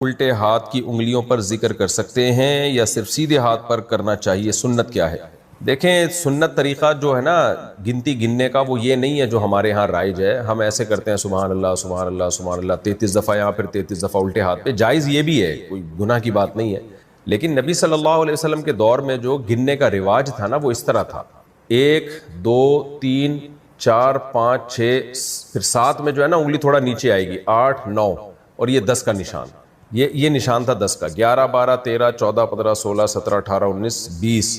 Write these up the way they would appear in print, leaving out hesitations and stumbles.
الٹے ہاتھ کی انگلیوں پر ذکر کر سکتے ہیں یا صرف سیدھے ہاتھ پر کرنا چاہیے؟ سنت کیا ہے؟ دیکھیں، سنت طریقہ جو ہے نا گنتی گننے کا، وہ یہ نہیں ہے جو ہمارے ہاں رائج ہے. ہم ایسے کرتے ہیں سبحان اللہ سبحان اللہ سبحان اللہ 33 دفعہ یہاں پھر 33 دفعہ الٹے ہاتھ پہ. جائز یہ بھی ہے، کوئی گناہ کی بات نہیں ہے، لیکن نبی صلی اللہ علیہ وسلم کے دور میں جو گننے کا رواج تھا نا وہ اس طرح تھا: 1 2 3 4 5 6، پھر 7 میں جو ہے نا انگلی تھوڑا نیچے آئے گی، 8 9، اور یہ 10 کا نشان، یہ نشان تھا 10 کا. 11 12 13 14 15 16 17 18 19 20،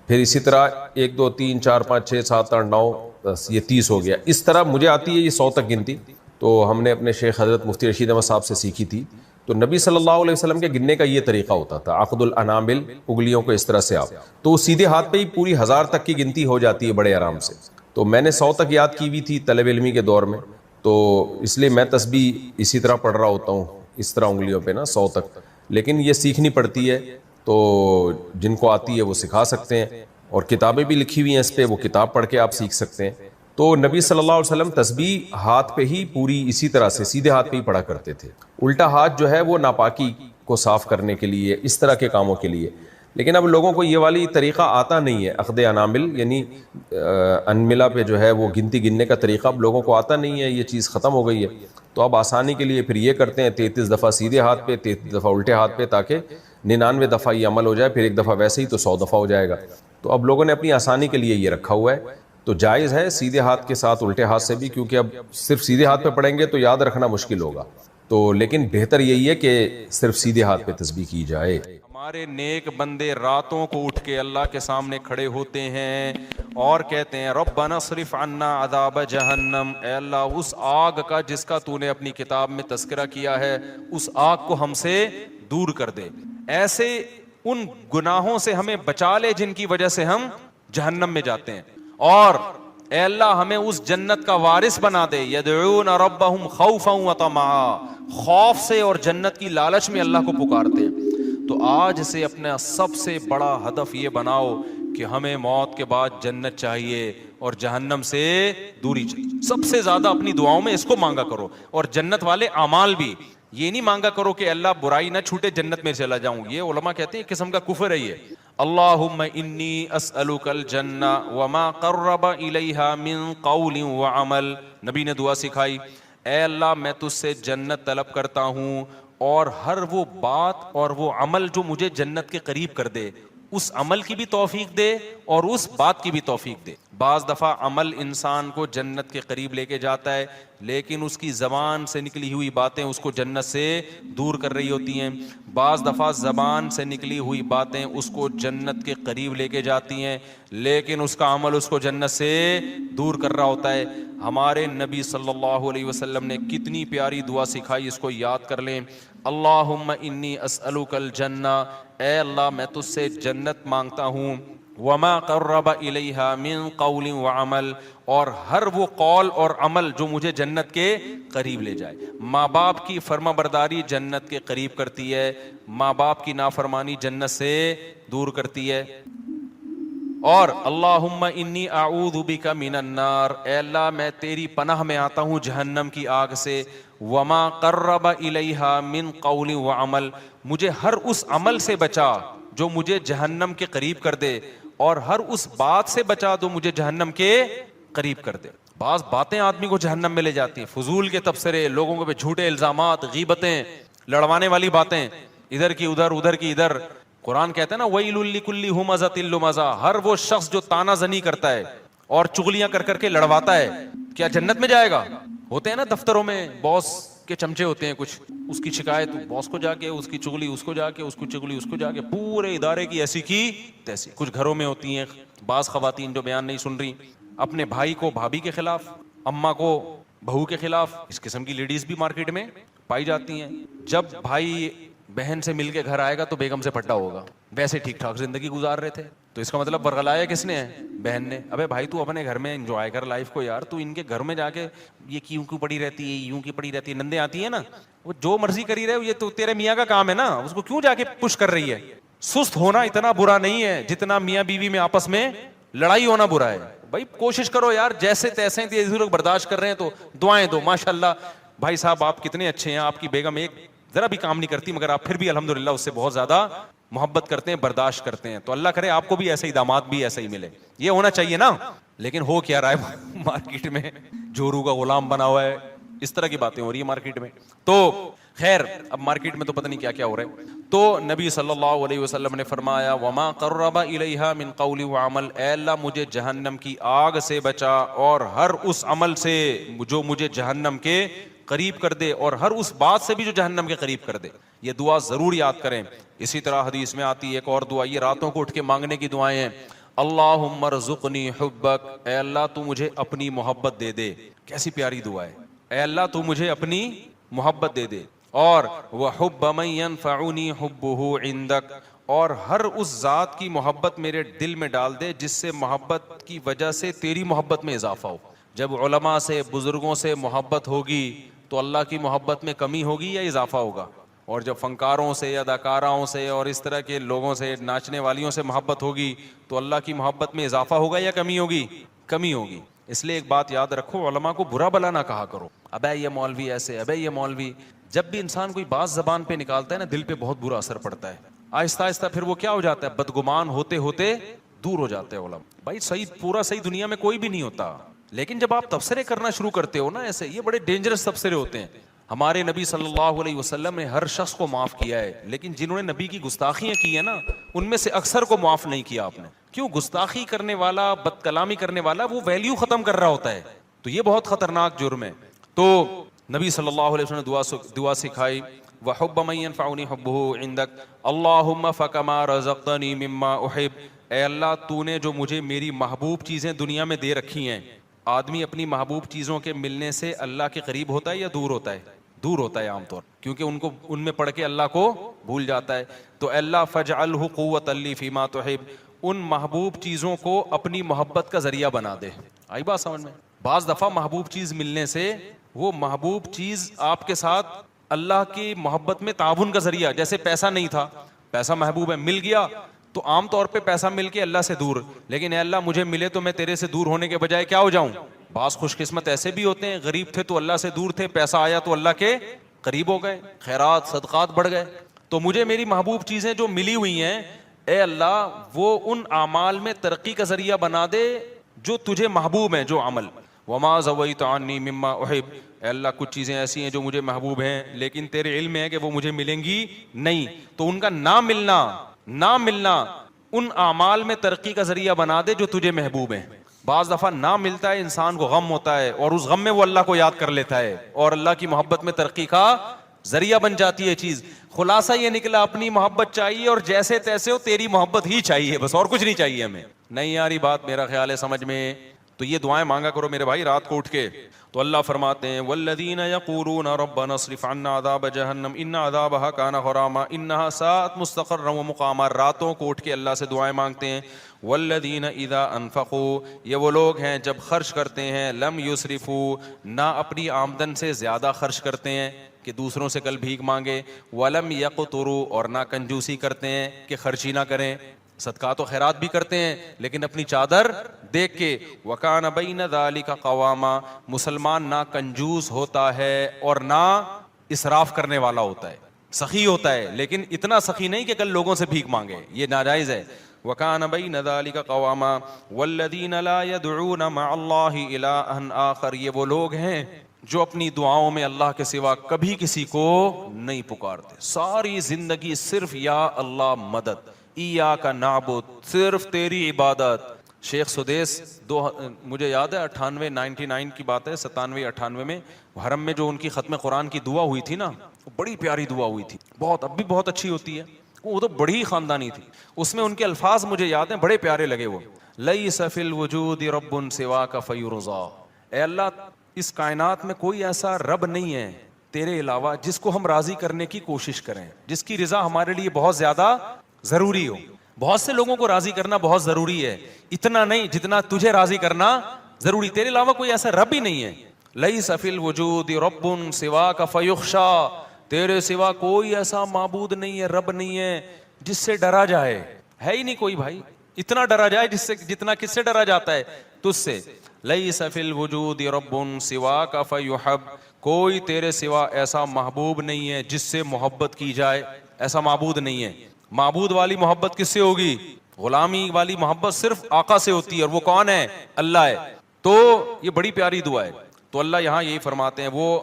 پھر اسی طرح 1 2 3 4 5 6 7 8 9 10، یہ 30 ہو گیا. اس طرح مجھے آتی ہے یہ 100 تک گنتی، تو ہم نے اپنے شیخ حضرت مفتی رشید احمد صاحب سے سیکھی تھی. تو نبی صلی اللہ علیہ وسلم کے گننے کا یہ طریقہ ہوتا تھا: عقد الانامل، انگلیوں کو اس طرح سے آپ، تو سیدھے ہاتھ پہ ہی پوری 1000 تک کی گنتی ہو جاتی ہے بڑے آرام سے. تو میں نے 100 تک یاد کی ہوئی تھی طلب علمی کے دور میں، تو اس لیے میں تسبیح اسی طرح پڑھ رہا ہوتا ہوں، اس طرح انگلیوں پہ نا 100 تک. لیکن یہ سیکھنی پڑتی ہے، تو جن کو آتی ہے وہ سکھا سکتے ہیں، اور کتابیں بھی لکھی ہوئی ہیں اس پہ، وہ کتاب پڑھ کے آپ سیکھ سکتے ہیں. تو نبی صلی اللہ علیہ وسلم تسبیح ہاتھ پہ ہی پوری اسی طرح سے سیدھے ہاتھ پہ ہی پڑھا کرتے تھے. الٹا ہاتھ جو ہے وہ ناپاکی کو صاف کرنے کے لیے، اس طرح کے کاموں کے لیے. لیکن اب لوگوں کو یہ والی طریقہ آتا نہیں ہے، عقد انامل یعنی انملہ پہ جو ہے وہ گنتی گننے کا طریقہ اب لوگوں کو آتا نہیں ہے، یہ چیز ختم ہو گئی ہے. تو اب آسانی کے لیے پھر یہ کرتے ہیں 33 دفعہ سیدھے ہاتھ پہ، 33 دفعہ الٹے ہاتھ پہ، تاکہ 99 دفعہ یہ عمل ہو جائے، پھر ایک دفعہ ویسے ہی تو 100 دفعہ ہو جائے گا. تو اب لوگوں نے اپنی آسانی کے لیے یہ رکھا ہوا ہے. تو جائز ہے سیدھے ہاتھ کے ساتھ الٹے ہاتھ سے بھی، کیونکہ اب صرف سیدھے ہاتھ پہ پڑھیں گے تو یاد رکھنا مشکل ہوگا. تو لیکن بہتر یہی ہے کہ صرف سیدھے ہاتھ پہ تسبیح کی جائے. ہمارے نیک بندے راتوں کو اٹھ کے اللہ کے سامنے کھڑے ہوتے ہیں اور کہتے ہیں ربنا اصرف عنا عذاب جہنم، اے اللہ اس آگ کا جس کا تو نے اپنی کتاب میں تذکرہ کیا ہے، اس آگ کو ہم سے دور کر دے. ایسے ان گناہوں سے ہمیں بچا لے جن کی وجہ سے ہم جہنم میں جاتے ہیں، اور اے اللہ ہمیں اس جنت کا وارث بنا دے. یدعون ربهم خوفا وطمعا، خوف سے اور جنت کی لالچ میں اللہ کو پکارتے ہیں. تو آج سے اپنا سب سے بڑا ہدف یہ بناؤ کہ ہمیں موت کے بعد جنت چاہیے اور جہنم سے دوری چاہیے. سب سے زیادہ اپنی دعاؤں میں اس کو مانگا کرو، اور جنت والے اعمال بھی. یہ نہیں مانگا کرو کہ اللہ برائی نہ چھوٹے جنت میں چلا جاؤں، یہ علماء کہتے ہیں ایک قسم کا کفر ہے یہ. اللہم انی اسألک الجنہ وما قرب الیہا من قول وعمل، نبی نے دعا سکھائی، اے اللہ میں تجھ سے جنت طلب کرتا ہوں اور ہر وہ بات اور وہ عمل جو مجھے جنت کے قریب کر دے، اس عمل کی بھی توفیق دے اور اس بات کی بھی توفیق دے. بعض دفعہ عمل انسان کو جنت کے قریب لے کے جاتا ہے، لیکن اس کی زبان سے نکلی ہوئی باتیں اس کو جنت سے دور کر رہی ہوتی ہیں. بعض دفعہ زبان سے نکلی ہوئی باتیں اس کو جنت کے قریب لے کے جاتی ہیں، لیکن اس کا عمل اس کو جنت سے دور کر رہا ہوتا ہے. ہمارے نبی صلی اللہ علیہ وسلم نے کتنی پیاری دعا سکھائی، اس کو یاد کر لیں. اللہم انی اسألک الجنہ، اے اللہ میں تجھ سے جنت مانگتا ہوں، وما قرب الیہا من قول وعمل، اور ہر وہ قول اور عمل جو مجھے جنت کے قریب لے جائے. ماں باپ کی فرما برداری جنت کے قریب کرتی ہے، ماں باپ کی نافرمانی جنت سے دور کرتی ہے. اور اللہم انی اعوذ بک من النار، اے اللہ میں تیری پناہ میں آتا ہوں جہنم کی آگ سے. وما قرب الیہا من قول وعمل، مجھے ہر اس عمل سے بچا جو مجھے جہنم کے قریب کر دے، اور ہر اس بات سے بچا جو مجھے جہنم کے قریب کر دے. بعض باتیں آدمی کو جہنم میں لے جاتی ہیں، فضول کے تبصرے، لوگوں کے جھوٹے الزامات، غیبتیں، لڑوانے والی باتیں، ادھر کی ادھر ادھر کی ادھر. قرآن کہتا ہے نا وَيْلٌ لِكُلِّ ہُمَزَةٍ لُمَزَةٍ، ہر وہ شخص جو تانا زنی کرتا ہے اور چغلیاں کر کر کے لڑواتا ہے، کیا جنت میں جائے گا؟ ہوتے ہیں نا دفتروں میں باس کے چمچے ہوتے ہیں کچھ، اس کی شکایت باس کو جا کے، اس کی چغلی اس کو جا کے، اس کو چغلی اس کو جا کے، پورے ادارے کی ایسی کی تیسی. کچھ گھروں میں ہوتی ہیں بعض خواتین جو بیان نہیں سن رہی، اپنے بھائی کو بھابھی کے خلاف، اماں کو بہو کے خلاف. اس قسم کی لیڈیز بھی مارکیٹ میں پائی جاتی ہیں. جب بھائی بہن سے مل کے گھر آئے گا تو بیگم سے پٹا ہوگا، ویسے ٹھیک ٹھاک زندگی گزار رہے تھے، تو اس کا مطلب ورغلایا کس نے ہے؟ بہن نے. ابے بھائی تو اپنے گھر میں انجوائے کر لائف کو یار، تو ان کے گھر میں جا کے یہ کیوں کیوں پڑی رہتی ہے، یوں کی پڑی رہتی ہے، نندے آتی ہیں نا، وہ جو مرضی کری رہے، یہ تو تیرے میاں کا کام ہے نا، اس کو کیوں جا کے پش کر رہی ہے. سست ہونا اتنا برا نہیں ہے جتنا میاں بیوی میں آپس میں لڑائی ہونا برا ہے. بھائی کوشش کرو یار، جیسے تیسے لوگ برداشت کر رہے ہیں تو دعائیں دو. ماشاء اللہ بھائی صاحب آپ کتنے اچھے ہیں، آپ کی بیگم ایک ذرا بھی کام نہیں کرتی، مگر آپ پھر بھی الحمدللہ اس سے بہت زیادہ محبت کرتے ہیں، برداشت کرتے ہیں. تو اللہ کرے آپ کو بھی ایسے ہی داماد بھی ایسا ہی ملے. یہ ہونا چاہیے نا. لیکن ہو کیا رہا ہے مارکیٹ میں، جورو کا غلام بنا ہوا ہے، اس طرح کی باتیں ہو رہی ہیں مارکیٹ میں. تو خیر اب مارکیٹ میں تو پتہ نہیں کیا کیا ہو رہا ہے. تو نبی صلی اللہ علیہ وسلم نے فرمایا وما قرب الیہا من قول وعمل، اے اللہ مجھے جہنم کی آگ سے بچا اور ہر اس عمل سے جو مجھے جہنم کے قریب کر دے، اور ہر اس بات سے بھی جو جہنم کے قریب کر دے. یہ دعا ضرور یاد کریں. اسی طرح حدیث میں آتی ہے ایک اور دعا، یہ راتوں کو اٹھ کے مانگنے کی دعائیں ہیں. اللہم ارزقنی حبک، اے اللہ تو مجھے اپنی محبت دے دے. کیسی پیاری دعا ہے، اے اللہ تو مجھے اپنی محبت دے دے. اور وحب من ينفعنی حبہ عندک، اور ہر اس ذات کی محبت میرے دل میں ڈال دے جس سے محبت کی وجہ سے تیری محبت میں اضافہ ہو. جب علماء سے بزرگوں سے محبت ہوگی تو اللہ کی محبت میں کمی ہوگی یا اضافہ ہوگا؟ اور جب فنکاروں سے یا اداکاراؤں سے اور اس طرح کے لوگوں سے، ناچنے والیوں سے محبت ہوگی تو اللہ کی محبت میں اضافہ ہوگا یا کمی ہوگی؟ کمی ہوگی. اس لیے ایک بات یاد رکھو، علماء کو برا بلا نہ کہا کرو، ابے یہ مولوی ایسے، ابے یہ مولوی. جب بھی انسان کوئی بات زبان پہ نکالتا ہے نا، دل پہ بہت برا اثر پڑتا ہے. آہستہ آہستہ پھر وہ کیا ہو جاتا ہے، بدگمان ہوتے ہوتے دور ہو جاتے ہیں علماء. بھائی صحیح، پورا صحیح دنیا میں کوئی بھی نہیں ہوتا، لیکن جب آپ تبصرے کرنا شروع کرتے ہو نا ایسے، یہ بڑے ڈینجرس تبصرے ہوتے ہیں. ہمارے نبی صلی اللہ علیہ وسلم نے ہر شخص کو معاف کیا ہے، لیکن جنہوں نے نبی کی گستاخیاں کی ہیں نا، ان میں سے اکثر کو معاف نہیں کیا آپ نے. کیوں؟ گستاخی کرنے والا، بد کلامی کرنے والا وہ ویلیو ختم کر رہا ہوتا ہے. تو یہ بہت خطرناک جرم ہے. تو نبی صلی اللہ علیہ وسلم نے دعا سکھائی، وحب من ينفعنی حبہ عندک اللہم فکما رزقتنی مما احب، اے اللہ تو نے جو مجھے میری محبوب چیزیں دنیا میں دے رکھی ہیں. آدمی اپنی محبوب چیزوں کے ملنے سے اللہ کے قریب ہوتا ہے یا دور ہوتا ہے؟ دور ہوتا ہے عام طور، کیونکہ ان میں پڑھ کے اللہ کو بھول جاتا ہے. تو اے اللہ فاجعلہ قوۃ لی فیما تحب، ان محبوب چیزوں کو اپنی محبت کا ذریعہ بنا دے. آئی بات سمجھ میں؟ بعض دفعہ محبوب چیز ملنے سے وہ محبوب چیز آپ کے ساتھ اللہ کی محبت میں تعاون کا ذریعہ، جیسے پیسہ نہیں تھا، پیسہ محبوب ہے، مل گیا تو عام طور پہ پیسہ مل کے اللہ سے دور، لیکن اے اللہ مجھے ملے تو میں تیرے سے دور ہونے کے بجائے کیا ہو جاؤں. بعض خوش قسمت ایسے بھی ہوتے ہیں، غریب تھے تو اللہ سے دور تھے، پیسہ آیا تو اللہ کے قریب ہو گئے، خیرات صدقات بڑھ گئے. تو مجھے میری محبوب چیزیں جو ملی ہوئی ہیں، اے اللہ وہ ان اعمال میں ترقی کا ذریعہ بنا دے جو تجھے محبوب ہیں، جو عمل. وما زویت عنی مما احب، اے اللہ کچھ چیزیں ایسی ہیں جو مجھے محبوب ہیں لیکن تیرے علم میں ہے کہ وہ مجھے ملیں گی نہیں، تو ان کا نہ ملنا ان اعمال میں ترقی کا ذریعہ بنا دے جو تجھے محبوب ہیں. بعض دفعہ نہ ملتا ہے، انسان کو غم ہوتا ہے اور اس غم میں وہ اللہ کو یاد کر لیتا ہے اور اللہ کی محبت میں ترقی کا ذریعہ بن جاتی ہے چیز. خلاصہ یہ نکلا اپنی محبت چاہیے اور جیسے تیسے ہو تیری محبت ہی چاہیے بس، اور کچھ نہیں چاہیے ہمیں. نہیں یاری بات میرا خیال ہے سمجھ میں. تو یہ دعائیں مانگا کرو میرے بھائی رات کو اٹھ کے. تو اللہ فرماتے ہیں والذین یقولون ربنا اصرف عنا عذاب جہنم ان عذابها کان غراما انها ساءت مستقرا ومقاما. راتوں کو اٹھ کے اللہ سے دعائیں مانگتے ہیں. والذین اذا انفقوا، یہ وہ لوگ ہیں جب خرچ کرتے ہیں، لم یسرفوا، نہ اپنی آمدن سے زیادہ خرچ کرتے ہیں کہ دوسروں سے کل بھیک مانگے، ولم یقتروا، اور نہ کنجوسی کرتے ہیں کہ خرچی نہ کریں، صدقات و خیرات بھی کرتے ہیں لیکن اپنی چادر دیکھ کے. وکان بین ذالک قواما، مسلمان نہ کنجوس ہوتا ہے اور نہ اسراف کرنے والا ہوتا ہے، سخی ہوتا ہے لیکن اتنا سخی نہیں کہ کل لوگوں سے بھیک مانگے، یہ ناجائز ہے. وکان بین ذالک قواما والذین لا یدعون مع اللہ الہا آخر، یہ وہ لوگ ہیں جو اپنی دعاؤں میں اللہ کے سوا کبھی کسی کو نہیں پکارتے، ساری زندگی صرف یا اللہ مدد، ایاک نعبد، صرف تیری عبادت. شیخ سدیس مجھے یاد ہے 99 کی بات ہے، 97-98 میں حرم میں جو ان کی ختم قرآن کی دعا ہوئی تھی نا، بڑی پیاری دعا ہوئی تھی، بہت اب بھی بہت اچھی ہوتی ہے، وہ تو بڑی خاندانی تھی. اس میں ان کے الفاظ مجھے یاد ہیں، بڑے پیارے لگے وہ. لیس فی الوجود رب سواک فیرضا، اے اللہ اس کائنات میں کوئی ایسا رب نہیں ہے تیرے علاوہ جس کو ہم راضی کرنے کی کوشش کریں، جس کی رضا ہمارے لیے بہت زیادہ ضروری ہو. بہت سے لوگوں کو راضی کرنا بہت ضروری ہے، اتنا نہیں جتنا تجھے راضی کرنا ضروری. تیرے علاوہ کوئی ایسا رب ہی نہیں ہے. لیس فی الوجود رب سواک فیخشا، تیرے سوا کوئی ایسا معبود نہیں ہے، رب نہیں ہے جس سے ڈرا جائے، ہے ہی نہیں کوئی بھائی. اتنا ڈرا جائے جس سے، جتنا کس سے ڈرا جاتا ہے؟ تجھ سے. لیس فی الوجود رب سواک فیحب، کوئی تیرے سوا ایسا محبوب نہیں ہے جس سے محبت کی جائے, ایسا معبود نہیں ہے. معبود والی محبت کس سے ہوگی؟ غلامی والی محبت صرف آقا سے ہوتی ہے, اور وہ کون ہے؟ اللہ ہے. تو یہ بڑی پیاری دعا ہے. تو اللہ یہاں یہی فرماتے ہیں وہ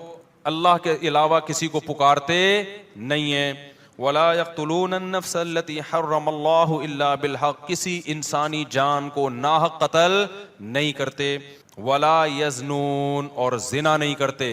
اللہ کے علاوہ کسی کو پکارتے نہیں ہیں. وَلَا يَقْتُلُونَ النَّفْسَ الَّتِي حَرَّمَ اللَّهُ إِلَّا بِالْحَقِّ, کسی انسانی جان کو ناحق قتل نہیں کرتے. وَلَا يَزْنُونَ, اور زنا نہیں کرتے.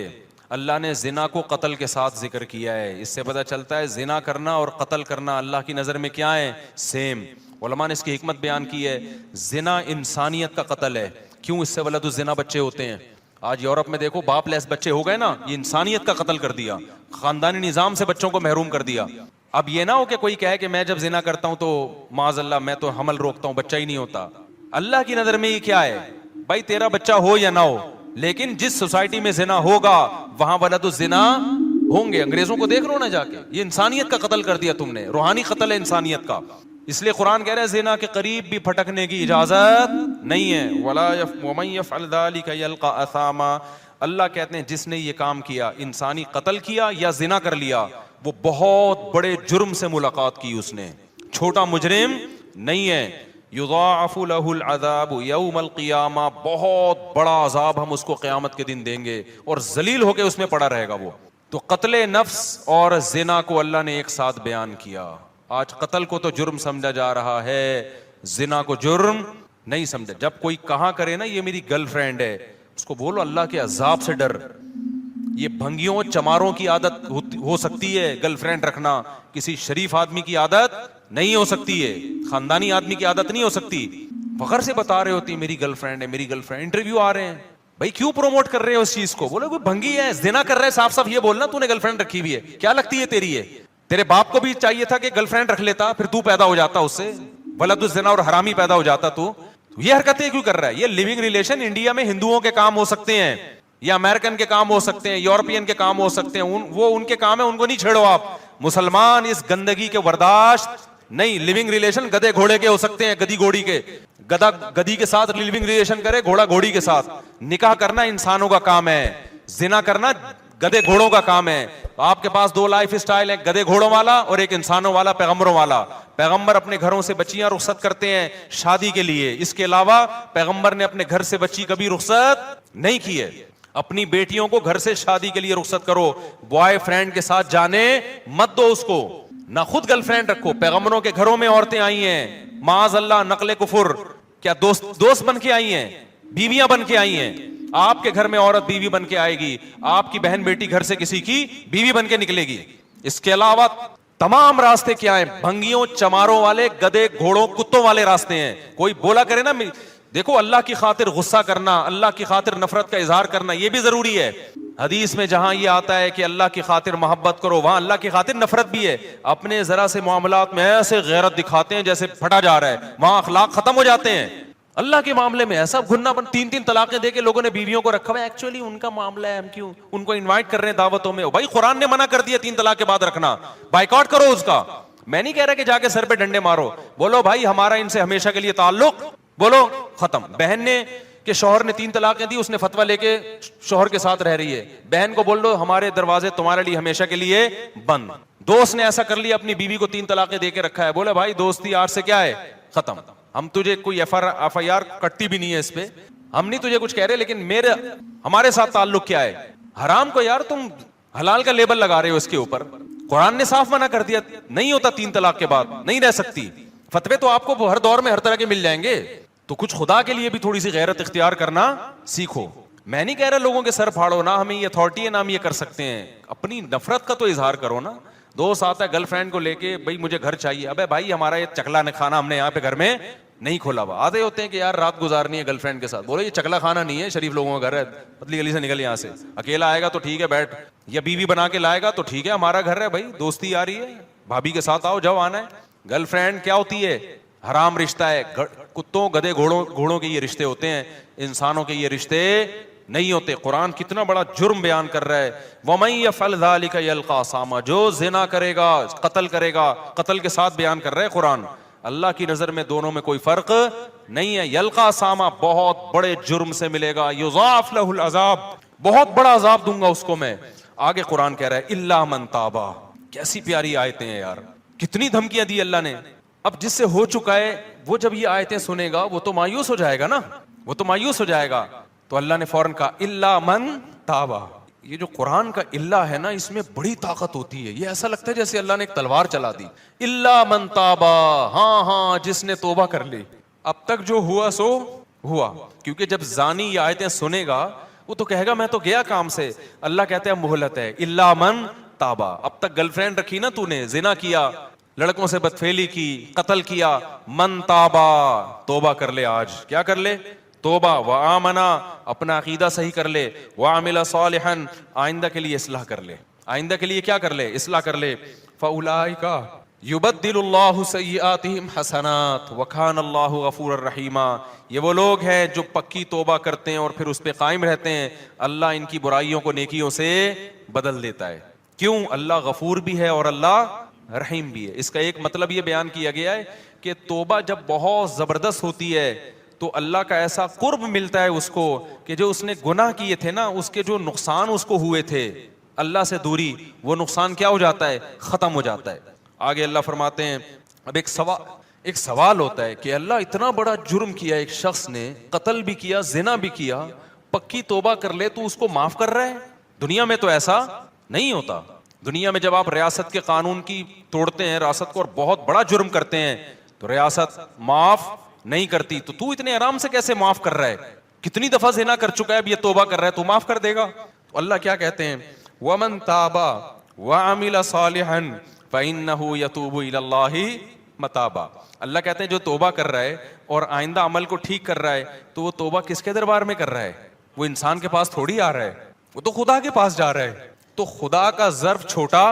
اللہ نے زنا کو قتل کے ساتھ ذکر کیا ہے. اس سے پتہ چلتا ہے زنا کرنا اور قتل کرنا اللہ کی نظر میں کیا ہے؟ سیم. علماء نے اس کی حکمت بیان کی ہے. زنا انسانیت کا قتل ہے. کیوں؟ اس سے ولد الزنا بچے ہوتے ہیں. آج یورپ میں دیکھو باپ لیس بچے ہو گئے نا, یہ انسانیت کا قتل کر دیا, خاندانی نظام سے بچوں کو محروم کر دیا. اب یہ نہ ہو کہ کوئی کہے کہ میں جب زنا کرتا ہوں تو معاذ اللہ میں تو حمل روکتا ہوں, بچہ ہی نہیں ہوتا. اللہ کی نظر میں یہ کیا ہے بھائی؟ تیرا بچہ ہو یا نہ ہو, لیکن جس سوسائٹی میں زنا ہوگا وہاں ولد الزنا ہوں گے. انگریزوں کو دیکھ لو نا جا کے, یہ انسانیت کا قتل کر دیا تم نے, روحانی قتل ہے انسانیت کا. اس لیے قرآن کہہ رہا ہے زنا کے قریب بھی پھٹکنے کی اجازت نہیں ہے. وَمَن يَفْعَلْ ذَلِكَ يَلْقَ أَثَامًا, اللہ کہتے ہیں جس نے یہ کام کیا, انسانی قتل کیا یا زنا کر لیا, وہ بہت بڑے جرم سے ملاقات کی اس نے, چھوٹا مجرم نہیں ہے. یضاعف له العذاب یوم القیامہ, بہت بڑا عذاب ہم اس کو قیامت کے دن دیں گے, اور ذلیل ہو کے اس میں پڑا رہے گا وہ. تو قتل نفس اور زنا کو اللہ نے ایک ساتھ بیان کیا. آج قتل کو تو جرم سمجھا جا رہا ہے, زنا کو جرم نہیں سمجھا. جب کوئی کہاں کرے نا یہ میری گرل فرینڈ ہے, اس کو بولو اللہ کے عذاب سے ڈر. یہ بھنگیوں چماروں کی عادت ہو سکتی ہے گرل فرینڈ رکھنا, کسی شریف آدمی کی عادت نہیں ہو سکتی ہے, خاندانی آدمی کی عادت نہیں ہو سکتی. فخر سے بتا رہے ہوتی میری گرل فرینڈ ہے, میری گرل فرینڈ. انٹرویو آ رہے ہیں, بھائی کیوں پروموٹ کر رہے ہو اس چیز کو؟ بولے کوئی بھنگی ہے, زنا کر رہا ہے, صاف صاف یہ بولنا تو نے گرل فرینڈ رکھی ہوئی ہے, کیا لگتی ہے تیری ہے؟ تیرے باپ کو بھی چاہیے تھا کہ گرل فرینڈ رکھ لیتا, پھر تو پیدا ہو جاتا اس سے ولد الزنا اور حرامی پیدا ہو جاتا. تو یہ حرکتیں کیوں کر رہا ہے؟ یہ لیونگ ریلیشن انڈیا میں ہندوؤں کے کام ہو سکتے ہیں, یا امریکن کے کام ہو سکتے ہیں, یورپین کے کام ہو سکتے ہیں, وہ ان کے کام ہے, ان کو نہیں چھیڑو آپ. مسلمان اس گندگی کے برداشت نہیں. لیونگ ریلیشن گدے گھوڑے کے ہو سکتے ہیں, گدی گھوڑی کے, گدا گدی کے ساتھ لیونگ ریلیشن کرے, گھوڑا گھوڑی کے ساتھ. نکاح کرنا انسانوں کا کام ہے, زنا کرنا گدے گھوڑوں کا کام ہے. آپ کے پاس دو لائف اسٹائل ہے, گدے گھوڑوں والا اور ایک انسانوں والا, پیغمبروں والا. پیغمبر اپنے گھروں سے بچیاں رخصت کرتے ہیں شادی کے لیے, اس کے علاوہ پیغمبر نے اپنے گھر سے بچی کبھی رخصت نہیں کی ہے. اپنی بیٹیوں کو گھر سے شادی کے لیے رخصت کرو, بوائے فرینڈ کے ساتھ جانے مت دو اس کو, نہ خود گرل فرینڈ رکھو. پیغمبروں کے گھروں میں عورتیں آئی ہیں, معاذ اللہ نقل کفر, کیا دوست بن کے آئی ہیں, بیویاں بن کے آئی ہیں. آپ کے گھر میں عورت بیوی بن کے آئے گی, آپ کی بہن بیٹی گھر سے کسی کی بیوی بن کے نکلے گی. اس کے علاوہ تمام راستے کیا ہیں؟ بھنگیوں چماروں والے, گدے گھوڑوں کتوں والے راستے ہیں. کوئی بولا کرے نا, دیکھو اللہ کی خاطر غصہ کرنا, اللہ کی خاطر نفرت کا اظہار کرنا یہ بھی ضروری ہے. حدیث میں جہاں یہ آتا ہے کہ اللہ کی خاطر محبت کرو, وہاں اللہ کی خاطر نفرت بھی ہے. اپنے ذرا سے معاملات میں ایسے غیرت دکھاتے ہیں جیسے پھٹا جا رہا ہے, وہاں اخلاق ختم ہو جاتے ہیں. اللہ کے معاملے میں ایسا گھننا بن, 3 طلاقیں دے کے لوگوں نے بیویوں کو رکھا ہوا ہے. ایکچولی ان کا معاملہ ہے, ہم کیوں ان کو انوائٹ کر رہے ہیں دعوتوں میں؟ بھائی قرآن نے منع کر دیا 3 طلاق کے بعد رکھنا, بائیکاٹ کرو اس کا. میں نہیں کہہ رہا کہ جا کے سر پہ ڈنڈے مارو, بولو بھائی ہمارا ان سے ہمیشہ کے لیے تعلق, بولو ختم. بہن نے کہ شوہر نے 3 طلاقیں دی, اس نے فتویٰ لے کے شوہر کے ساتھ رہ رہی ہے, بہن کو بول دو ہمارے دروازے تمہارے لیے ہمیشہ کے لیے بند. دوست نے ایسا کر لیا, اپنی بیوی کو 3 طلاقیں دے کے رکھا ہے, بولے بھائی دوستی آج سے کیا ہے, ختم. ہم تجھے کوئی ایف آئی آر کٹتی بھی نہیں ہے اس پہ, ہم نہیں تجھے کچھ کہہ رہے, لیکن ہمارے ساتھ تعلق کیا ہے. حرام کو یار تم حلال کا لیبل لگا رہے ہو اس کے اوپر. قرآن نے صاف منع کر دیا, نہیں ہوتا 3 طلاق کے بعد, نہیں رہ سکتی. فتوے تو آپ کو ہر دور میں ہر طرح کے مل جائیں گے, تو کچھ خدا کے لیے بھی تھوڑی سی غیرت اختیار کرنا سیکھو. میں نہیں کہہ رہا لوگوں کے سر پھاڑو, نہ ہمیں یہ اتھارٹی ہے نہ ہم یہ کر سکتے ہیں. اپنی نفرت کا تو اظہار کرو نا. دوست آتا ہے گرل فرینڈ کو لے کے, بھائی مجھے گھر چاہیے, ابے بھائی ہمارا یہ چکلا کھانا ہم نے یہاں پہ گھر میں نہیں کھولا ہوا. آدھے ہوتے ہیں کہ یار رات گزارنی ہے گرل فرینڈ کے ساتھ, بولے یہ چکلا کھانا نہیں ہے, شریف لوگوں کا گھر ہے, پتلی گلی سے نکل یہاں سے. اکیلا آئے گا تو ٹھیک ہے بیٹھ, یا بیوی بنا کے لائے گا تو ٹھیک ہے, ہمارا گھر ہے بھائی, دوستی آ رہی ہے, بھابھی کے ساتھ آؤ جب آنا ہے. گرل فرینڈ کیا ہوتی ہے؟ حرام رشتہ ہے. کتوں گدے گھوڑوں کے یہ رشتے ہوتے ہیں, انسانوں کے یہ رشتے نہیں ہوتے. قرآن کتنا بڑا جرم بیان کر رہا ہے, وَمَن يَفْعَلْ ذَلِكَ يَلْقَ أَثَامًا, جو زنا کرے گا, قتل کرے گا, قتل کے ساتھ بیان کر رہا ہے قرآن. اللہ کی نظر میں دونوں میں کوئی فرق نہیں ہے. یلقا ساما, بہت بڑے جرم سے ملے گا. یضاعف له العذاب بہت بڑا عذاب دوں گا اس کو میں. آگے قرآن کہہ رہا ہے الا من تابا. کیسی پیاری آیتیں ہیں یار, کتنی دھمکیاں دی اللہ نے. اب جس سے ہو چکا ہے وہ جب یہ آیتیں سنے گا وہ تو مایوس ہو جائے گا نا, وہ تو مایوس ہو جائے گا. تو اللہ نے فوراً کہا الا من تابا. یہ جو قرآن کا اللہ ہے نا, اس میں بڑی طاقت ہوتی ہے. یہ ایسا لگتا ہے جیسے اللہ نے ایک تلوار چلا دی. الا من تابا, ہاں ہاں جس نے توبہ کر لی. اب تک جو ہوا سو ہوا, کیونکہ جب زانی یہ آیتیں سنے گا وہ تو کہے گا میں تو گیا کام سے. اللہ کہتے ہیں مہلت ہے, الا من تابا. اب تک گرل فرینڈ رکھی نا تو نے, زنا کیا, لڑکوں سے بدفعلی کی, قتل کیا, من تابا توبہ کر لے. آج کیا کر لے؟ توبہ. وآمنا اپنا عقیدہ صحیح کر لے. وعمل صالحا آئندہ کے لیے اصلاح کر لے. آئندہ کے لیے کیا کر لے؟ اصلاح کر لے. فاولئک یبدل اللہ سیئاتہم حسنات وکان اللہ غفورا رحیما. یہ وہ لوگ ہیں جو پکی توبہ کرتے ہیں اور پھر اس پہ قائم رہتے ہیں. اللہ ان کی برائیوں کو نیکیوں سے بدل دیتا ہے. کیوں؟ اللہ غفور بھی ہے اور اللہ رحیم بھی ہے. اس کا ایک مطلب یہ بیان کیا گیا ہے کہ توبہ جب بہت زبردست ہوتی ہے تو اللہ کا ایسا قرب ملتا ہے اس کو کہ جو اس نے گناہ کیے تھے نا, اس کے جو نقصان اس کو ہوئے تھے, اللہ سے دوری, وہ نقصان کیا ہو جاتا ہے؟ ختم ہو جاتا ہے. آگے اللہ فرماتے ہیں, اب ایک سوال ہوتا ہے کہ اللہ اتنا بڑا جرم کیا ایک شخص نے, قتل بھی کیا, زنا بھی کیا, پکی توبہ کر لے تو اس کو معاف کر رہا ہے؟ دنیا میں تو ایسا نہیں ہوتا. دنیا میں جب آپ ریاست کے قانون کی توڑتے ہیں, ریاست کو, اور بہت بڑا جرم کرتے ہیں تو ریاست معاف نہیں کرتی. تو اتنے آرام سے کیسے معاف کر رہا ہے؟ کتنی دفعہ زنا کر چکا ہے, اب یہ توبہ کر رہا ہے تو معاف کر دے گا؟ تو اللہ کیا کہتے ہیں, وَمَن تَابَ وَعَمِلَ صَالِحًا فَإِنَّهُ يَتُوبُ إِلَى اللَّهِ مَتَابًا. اللہ کہتے ہیں جو توبہ کر رہا ہے اور آئندہ عمل کو ٹھیک کر رہا ہے تو وہ توبہ کس کے دربار میں کر رہا ہے؟ وہ انسان کے پاس تھوڑی آ رہا ہے, وہ تو خدا کے پاس جا رہا ہے. تو خدا کا ظرف چھوٹا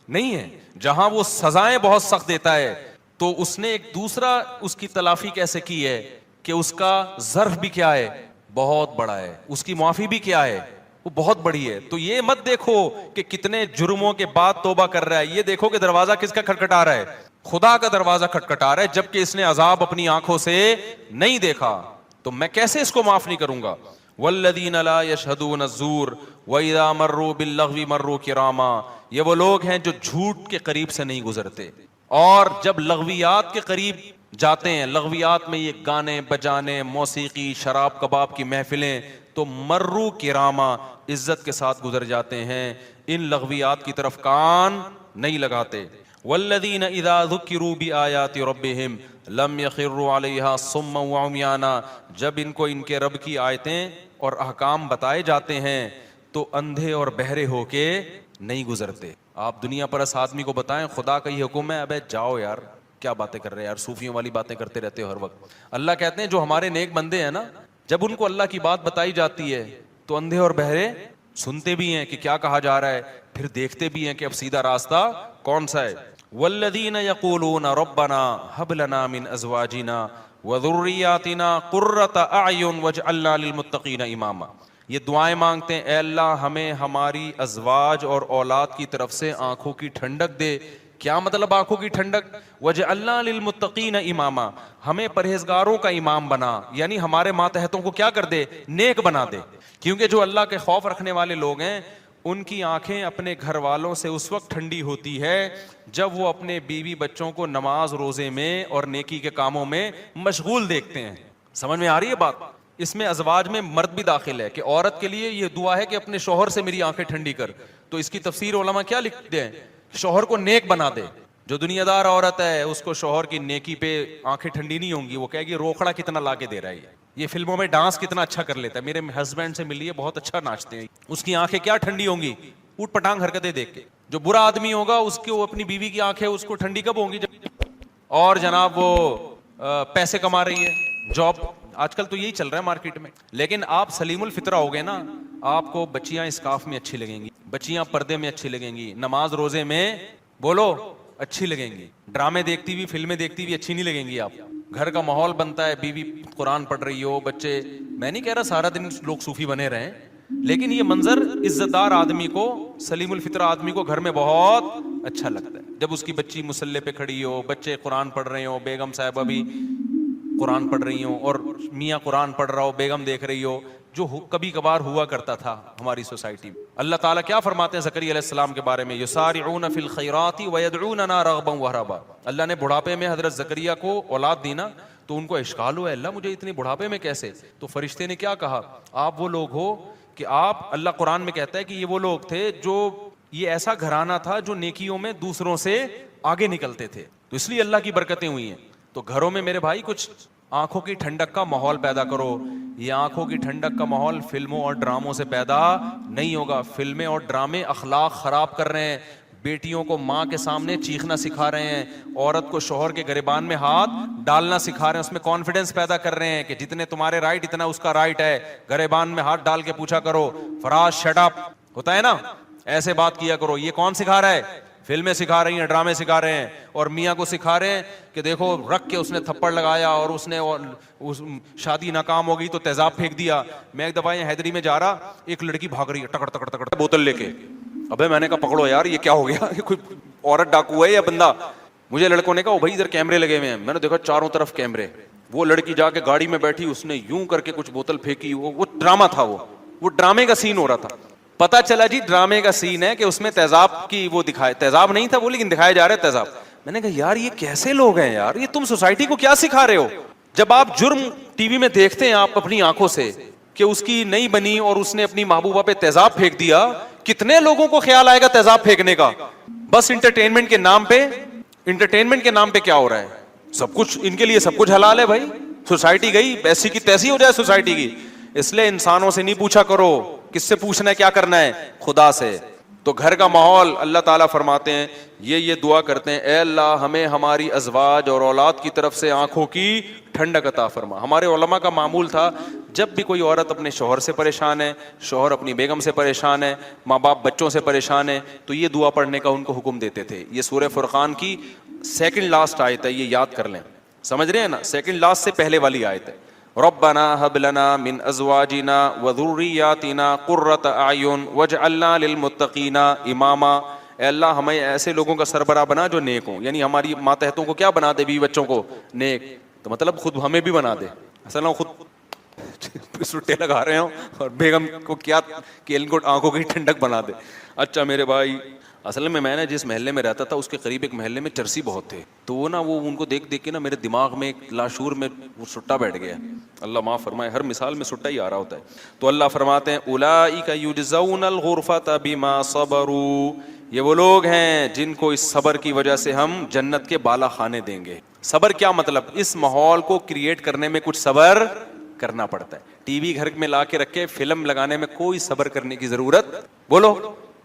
نہیں ہے. جہاں وہ سزائیں بہت سخت دیتا ہے تو اس نے ایک دوسرا اس کی تلافی کیسے کی ہے کہ اس کا ظرف بھی کیا ہے؟ بہت بڑا ہے. اس کی معافی بھی کیا ہے؟ وہ بہت بڑی ہے. تو یہ مت دیکھو کہ کتنے جرموں کے بعد توبہ کر رہا ہے, یہ دیکھو کہ دروازہ کس کا کھٹکھٹا رہا ہے؟ خدا کا دروازہ کھٹکھٹا رہا ہے, جبکہ اس نے عذاب اپنی آنکھوں سے نہیں دیکھا. تو میں کیسے اس کو معاف نہیں کروں گا؟ والذین لا یشہدون الزور واذا مروا باللغو مروا کراما. یہ وہ لوگ ہیں جو جھوٹ کے قریب سے نہیں گزرتے, اور جب لغویات کے قریب جاتے ہیں, لغویات میں یہ گانے بجانے, موسیقی, شراب کباب کی محفلیں, تو مرو کراما عزت کے ساتھ گزر جاتے ہیں. ان لغویات کی طرف کان نہیں لگاتے. والذین اذا ذکروا بآیات ربہم لم یخروا علیہا صما وعمیانا. جب ان کو ان کے رب کی آیتیں اور احکام بتائے جاتے ہیں تو اندھے اور بہرے ہو کے نہیں گزرتے. آپ دنیا پرست آدمی کو بتائیں خدا کا یہ حکم ہے, ابے جاؤ یار, کیا باتیں کر رہے ہیں یار, صوفیوں والی باتیں کرتے رہتے ہو ہر وقت. اللہ کہتے ہیں جو ہمارے نیک بندے ہیں نا, جب ان کو اللہ کی بات بتائی جاتی ہے تو اندھے اور بہرے سنتے بھی ہیں کہ کیا کہا جا رہا ہے, پھر دیکھتے بھی ہیں کہ اب سیدھا راستہ کون سا ہے. والذین یقولون ربنا ہب لنا من ازواجنا وذریاتنا قرۃ اعین واجعلنا للمتقین اماما. یہ دعائیں مانگتے ہیں, اے اللہ ہمیں ہماری ازواج اور اولاد کی طرف سے آنکھوں کی ٹھنڈک دے. کیا مطلب آنکھوں کی ٹھنڈک؟ وجعلنا للمتقین اماما, ہمیں پرہیزگاروں کا امام بنا, یعنی ہمارے ماتحتوں کو کیا کر دے؟ نیک بنا دے. کیونکہ جو اللہ کے خوف رکھنے والے لوگ ہیں ان کی آنکھیں اپنے گھر والوں سے اس وقت ٹھنڈی ہوتی ہے جب وہ اپنے بیوی بچوں کو نماز روزے میں اور نیکی کے کاموں میں مشغول دیکھتے ہیں. سمجھ میں آ رہی ہے بات؟ اس میں ازواج میں مرد بھی داخل ہے کہ عورت کے لیے یہ دعا ہے کہ اپنے شوہر سے میری آنکھیں ٹھنڈی کر. تو اس کی تفسیر علماء کیا لکھتے ہیں؟ شوہر کو نیک بنا دے. جو دنیا دار عورت ہے اس کو شوہر کی نیکی پہ آنکھیں ٹھنڈی نہیں ہوں گی, وہ کہے گی روکڑا کتنا لا کے دے رہا ہے, یہ فلموں میں ڈانس کتنا اچھا کر لیتا ہے, میرے ہسبینڈ سے ملیے بہت اچھا ناچتے ہیں. اس کی آنکھیں کیا ٹھنڈی ہوں گی؟ اوٹ پٹانگ حرکتیں دیکھ کے. جو برا آدمی ہوگا اس کی اپنی بیوی کی آنکھیں اس کو ٹھنڈی کب ہوں گی؟ اور جناب وہ پیسے کما رہی ہے, جاب, آج کل تو یہی چل رہا ہے مارکیٹ میں. لیکن آپ سلیم الفطرہ ہو گئے نا, آپ کو بچیاں اسکارف میں اچھی لگیں گی, بچیاں پردے میں اچھی لگیں گی, نماز روزے میں بولو اچھی لگیں گی, ڈرامے دیکھتی ہوئی, فلمیں دیکھتی ہوئی اچھی نہیں لگیں گی. آپ گھر کا ماحول بنتا ہے, بیوی قرآن پڑھ رہی ہو, بچے, میں نہیں کہہ رہا سارا دن لوگ صوفی بنے رہیں, لیکن یہ منظر عزت دار آدمی کو, سلیم الفطرہ آدمی کو گھر میں بہت اچھا لگتا ہے. جب اس کی بچی مصلی پہ کھڑی ہو, بچے قرآن پڑھ رہے ہو, بیگم صاحبہ بھی قرآن پڑھ رہی ہوں, اور میاں قرآن پڑھ رہا ہو, بیگم دیکھ رہی ہو, جو کبھی کبھار ہوا کرتا تھا ہماری سوسائٹی میں. اللہ تعالیٰ کیا فرماتے ہیں زکریا علیہ السلام کے بارے میں؟ یسارعون فی الخیرات ویدعوننا رغبا ورہبا. اللہ نے بڑھاپے میں حضرت زکریا کو اولاد دی نا, تو ان کو اشکال ہوا, اللہ مجھے اتنی بڑھاپے میں کیسے؟ تو فرشتے نے کیا کہا, آپ وہ لوگ ہو کہ آپ, اللہ قرآن میں کہتا ہے کہ یہ وہ لوگ تھے جو, یہ ایسا گھرانہ تھا جو نیکیوں میں دوسروں سے آگے نکلتے تھے, تو اس لیے اللہ کی برکتیں ہوئی ہیں. تو گھروں میں میرے بھائی کچھ آنکھوں کی ٹھنڈک کا ماحول پیدا کرو. یہ آنکھوں کی ٹھنڈک کا ماحول فلموں اور ڈراموں سے پیدا نہیں ہوگا. فلمیں اور ڈرامے اخلاق خراب کر رہے ہیں, بیٹیوں کو ماں کے سامنے چیخنا سکھا رہے ہیں, عورت کو شوہر کے گریبان میں ہاتھ ڈالنا سکھا رہے ہیں, اس میں کانفیڈنس پیدا کر رہے ہیں کہ جتنے تمہارے رائٹ اتنا اس کا رائٹ ہے. گریبان میں ہاتھ ڈال کے پوچھا کرو, فراز شٹ اپ, ہوتا ہے نا, ایسے بات کیا کرو. یہ کون سکھا رہا ہے؟ فلمیں سکھا رہی ہیں, ڈرامے سکھا رہے ہیں, اور میاں کو سکھا رہے ہیں کہ دیکھو رکھ کے اس نے تھپڑ لگایا اور اس نے شادی ناکام ہو گئی تو تیزاب پھینک دیا. میں ایک دفعہ حیدری میں جا رہا, ایک لڑکی بھاگ رہی ہے ٹکڑ ٹکڑ ٹکڑ بوتل لے کے. ابے میں نے کہا پکڑو یار, یہ کیا ہو گیا, کوئی عورت ڈاکو ہے یا بندہ؟ مجھے لڑکوں نے کہا بھائی ادھر کیمرے لگے ہوئے ہیں. میں نے دیکھا چاروں طرف کیمرے. وہ لڑکی جا کے گاڑی میں بیٹھی, اس نے یوں کر کے کچھ بوتل پھینکی. وہ ڈرامہ تھا, وہ ڈرامے کا سین ہو رہا تھا. پتا چلا جی ڈرامے کا سین ہے کہ اس میں تیزاب کی وہ دکھائے, تیزاب نہیں تھا وہ, لیکن دکھایا جا رہا ہے تیزاب. میں نے کہا یار یہ کیسے لوگ ہیں یار, یہ تم سوسائٹی کو کیا سکھا رہے ہو؟ جب آپ جرم ٹی وی میں دیکھتے ہیں آپ اپنی آنکھوں سے کہ اس کی نہیں بنی اور اس نے اپنی محبوبہ پہ تیزاب پھینک دیا, کتنے لوگوں کو خیال آئے گا تیزاب پھینکنے کا؟ بس انٹرٹینمنٹ کے نام پہ, انٹرٹینمنٹ کے نام پہ کیا ہو رہا ہے؟ سب کچھ ان کے لیے سب کچھ حلال ہے بھائی. سوسائٹی گئی ایسی کی تیسی ہو جائے سوسائٹی کی. اس لیے انسانوں سے نہیں پوچھا کرو, کس سے پوچھنا ہے, کیا کرنا ہے؟ خدا سے. تو گھر کا ماحول اللہ تعالیٰ فرماتے ہیں, یہ دعا کرتے ہیں, اے اللہ ہمیں ہماری ازواج اور اولاد کی طرف سے آنکھوں کی ٹھنڈک عطا فرما. ہمارے علماء کا معمول تھا, جب بھی کوئی عورت اپنے شوہر سے پریشان ہے, شوہر اپنی بیگم سے پریشان ہے, ماں باپ بچوں سے پریشان ہے, تو یہ دعا پڑھنے کا ان کو حکم دیتے تھے. یہ سورہ فرقان کی سیکنڈ لاسٹ آیت ہے, یہ یاد کر لیں. سمجھ رہے ہیں نا, سیکنڈ لاسٹ سے پہلے والی آیت ہے. ربنا هب لنا من ازواجنا وذرياتنا قرة اعین واجعلنا للمتقین اماما. اے اللہ ہمیں ایسے لوگوں کا سربراہ بنا جو نیک ہوں, یعنی ہماری ماتحتوں کو کیا بنا دے, بیوی بچوں کو نیک, تو مطلب خود ہمیں بھی بنا دے. اصل ہم خود سٹے لگا رہے ہوں اور بیگم کو کیا کہ ان کو آنکھوں کی ٹھنڈک بنا دے. اچھا میرے بھائی, اصل میں نے جس محلے میں رہتا تھا اس کے قریب ایک محلے میں چرسی بہت تھے, تو وہ ان کو دیکھ کے نا میرے دماغ میں ایک لاشور میں وہ سٹا بیٹھ گیا. اللہ معاف فرمائے, ہر مثال میں سٹا ہی آ رہا ہوتا ہے. تو اللہ فرماتے ہیں اولئک یجزون الغرفۃ بما صبروا, یہ وہ لوگ ہیں جن کو اس صبر کی وجہ سے ہم جنت کے بالا خانے دیں گے. صبر کیا مطلب؟ اس ماحول کو کریٹ کرنے میں کچھ صبر کرنا پڑتا ہے. ٹی وی گھر میں لا کے رکھے, فلم لگانے میں کوئی صبر کرنے کی ضرورت بولو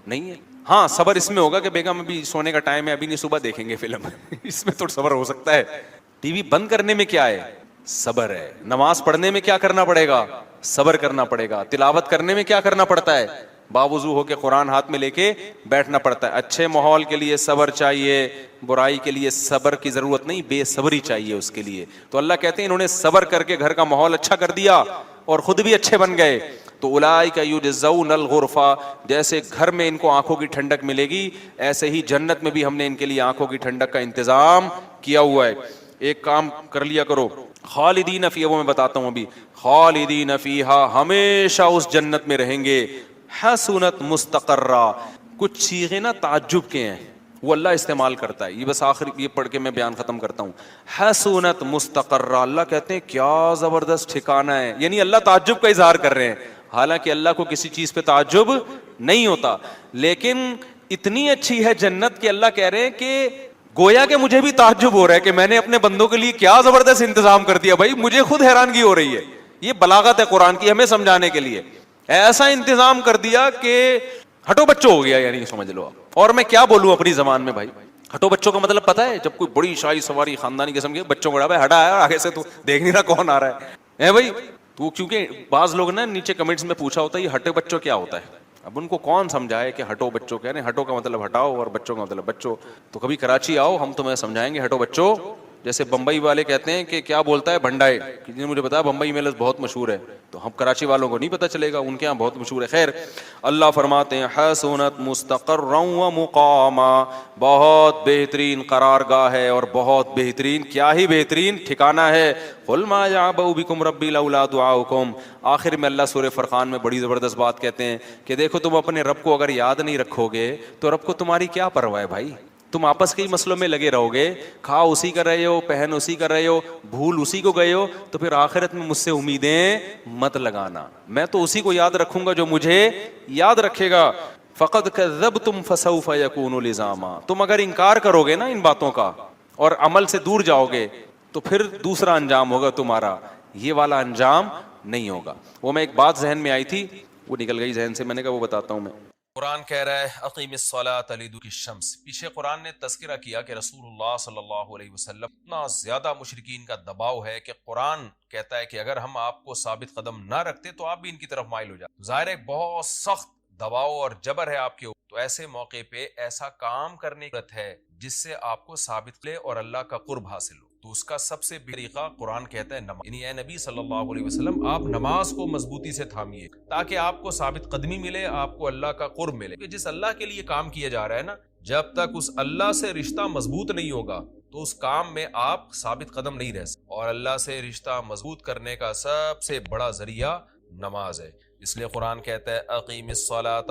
نہیں ہے. ہاں صبر اس میں ہوگا کہ بیگم ابھی سونے کا ٹائم ہے, ابھی نہیں, صبح دیکھیں گے فلم, اس میں تو صبر ہو سکتا ہے. ٹی وی بند کرنے میں کیا ہے؟ صبر ہے. نماز پڑھنے میں کیا کرنا پڑے گا؟ صبر کرنا پڑے گا. تلاوت کرنے میں کیا کرنا پڑتا ہے؟ باوضو ہو کے قرآن ہاتھ میں لے کے بیٹھنا پڑتا ہے. اچھے ماحول کے لیے صبر چاہیے, برائی کے لیے صبر کی ضرورت نہیں, بے صبری چاہیے اس کے لیے. تو اللہ کہتے ہیں انہوں نے صبر کر کے گھر کا ماحول اچھا کر دیا اور خود بھی اچھے بن گئے. تو اولئک یجزون الغرفہ, جیسے گھر میں ان کو آنکھوں کی ٹھنڈک ملے گی, ایسے ہی جنت میں بھی ہم نے ان کے لیے آنکھوں کی ٹھنڈک کا انتظام کیا ہوا ہے. ایک کام کر لیا کرو, خالدین فیہا, وہ میں بتاتا ہوں ابھی, خالدین فیہا, ہمیشہ اس جنت میں رہیں گے. حسنت مستقرہ, کچھ صیغے نا تعجب کے ہیں وہ اللہ استعمال کرتا ہے, یہ بس آخر یہ پڑھ کے میں بیان ختم کرتا ہوں. حسنت مستقرہ, اللہ کہتے ہیں کیا زبردست ٹھکانہ ہے, یعنی اللہ تعجب کا اظہار کر رہے ہیں. حالانکہ اللہ کو کسی چیز پہ تعجب نہیں ہوتا, لیکن اتنی اچھی ہے جنت کہ اللہ کہہ رہے ہیں کہ گویا کہ مجھے بھی تعجب ہو رہا ہے کہ میں نے اپنے بندوں کے لیے کیا زبردست انتظام کر دیا. بھائی مجھے خود حیرانگی ہو رہی ہے. یہ بلاغت ہے قرآن کی ہمیں سمجھانے کے لیے. ایسا انتظام کر دیا کہ ہٹو بچوں ہو گیا, یعنی سمجھ لو. اور میں کیا بولوں اپنی زبان میں بھائی, ہٹو بچوں کا مطلب پتہ ہے, جب کوئی بڑی شاہی سواری خاندانی قسم کے بچوں کو ہٹا ہے, آگے سے تو دیکھ نہیں رہا کون آ رہا ہے بھائی. تو کیونکہ بعض لوگ نا نیچے کمنٹس میں پوچھا ہوتا ہے یہ ہٹے بچوں کیا ہوتا ہے. اب ان کو کون سمجھائے کہ ہٹو بچوں کہہ رہے ہیں, ہٹو کا مطلب ہٹاؤ اور بچوں کا مطلب بچوں. تو کبھی کراچی آؤ, ہم تمہیں سمجھائیں گے ہٹو بچوں جیسے بمبئی والے کہتے ہیں کہ کیا بولتا ہے بھنڈائے, کسی نے مجھے بتایا بمبئی میں لفظ بہت مشہور ہے, تو ہم کراچی والوں کو نہیں پتہ چلے گا, ان کے یہاں بہت مشہور ہے. خیر, اللہ فرماتے ہیں حسنت مستقرا و مقاما, بہت بہترین قرارگاہ ہے اور بہت بہترین, کیا ہی بہترین ٹھکانہ ہے. قل ما یعبأ بکم ربی لولا دعاؤکم. آخر میں اللہ سورہ فرقان میں بڑی زبردست بات کہتے ہیں کہ دیکھو تم اپنے رب کو اگر یاد نہیں رکھو گے تو رب کو تمہاری کیا پرواہ ہے بھائی. تم آپس کے ہی مسئلوں میں لگے رہو گے, کھا اسی کر رہے ہو, پہن اسی کر رہے ہو, بھول اسی کو گئے ہو, تو پھر آخرت میں مجھ سے امیدیں مت لگانا. میں تو اسی کو یاد رکھوں گا جو مجھے یاد رکھے گا. فقد کذبتم فسوف یکون لزاما. تم اگر انکار کرو گے نا ان باتوں کا اور عمل سے دور جاؤ گے تو پھر دوسرا انجام ہوگا تمہارا, یہ والا انجام نہیں ہوگا. وہ میں ایک بات ذہن میں آئی تھی, وہ نکل گئی ذہن سے, میں نے کہا وہ بتاتا ہوں میں. قرآن کہہ رہا ہے اقیم الصلاۃ لدلوک الشمس. پیچھے قرآن نے تذکرہ کیا کہ رسول اللہ صلی اللہ علیہ وسلم اتنا زیادہ مشرکین کا دباؤ ہے کہ قرآن کہتا ہے کہ اگر ہم آپ کو ثابت قدم نہ رکھتے تو آپ بھی ان کی طرف مائل ہو جاتے. ظاہر ہے بہت سخت دباؤ اور جبر ہے آپ کے اوپر, تو ایسے موقع پہ ایسا کام کرنے کی ضرورت ہے جس سے آپ کو ثابت لے اور اللہ کا قرب حاصل ہو. تو اس کا سب سے طریقہ قرآن کہتا ہے نماز. یعنی اے نبی صلی اللہ علیہ وسلم آپ نماز کو مضبوطی سے تھامیے تاکہ آپ کو ثابت قدمی ملے, آپ کو اللہ کا قرب ملے. کہ جس اللہ کے لیے کام کیا جا رہا ہے نا, جب تک اس اللہ سے رشتہ مضبوط نہیں ہوگا تو اس کام میں آپ ثابت قدم نہیں رہ سکتے. اور اللہ سے رشتہ مضبوط کرنے کا سب سے بڑا ذریعہ نماز ہے. اس لیے قرآن کہتا ہے اقیم الصلاۃ,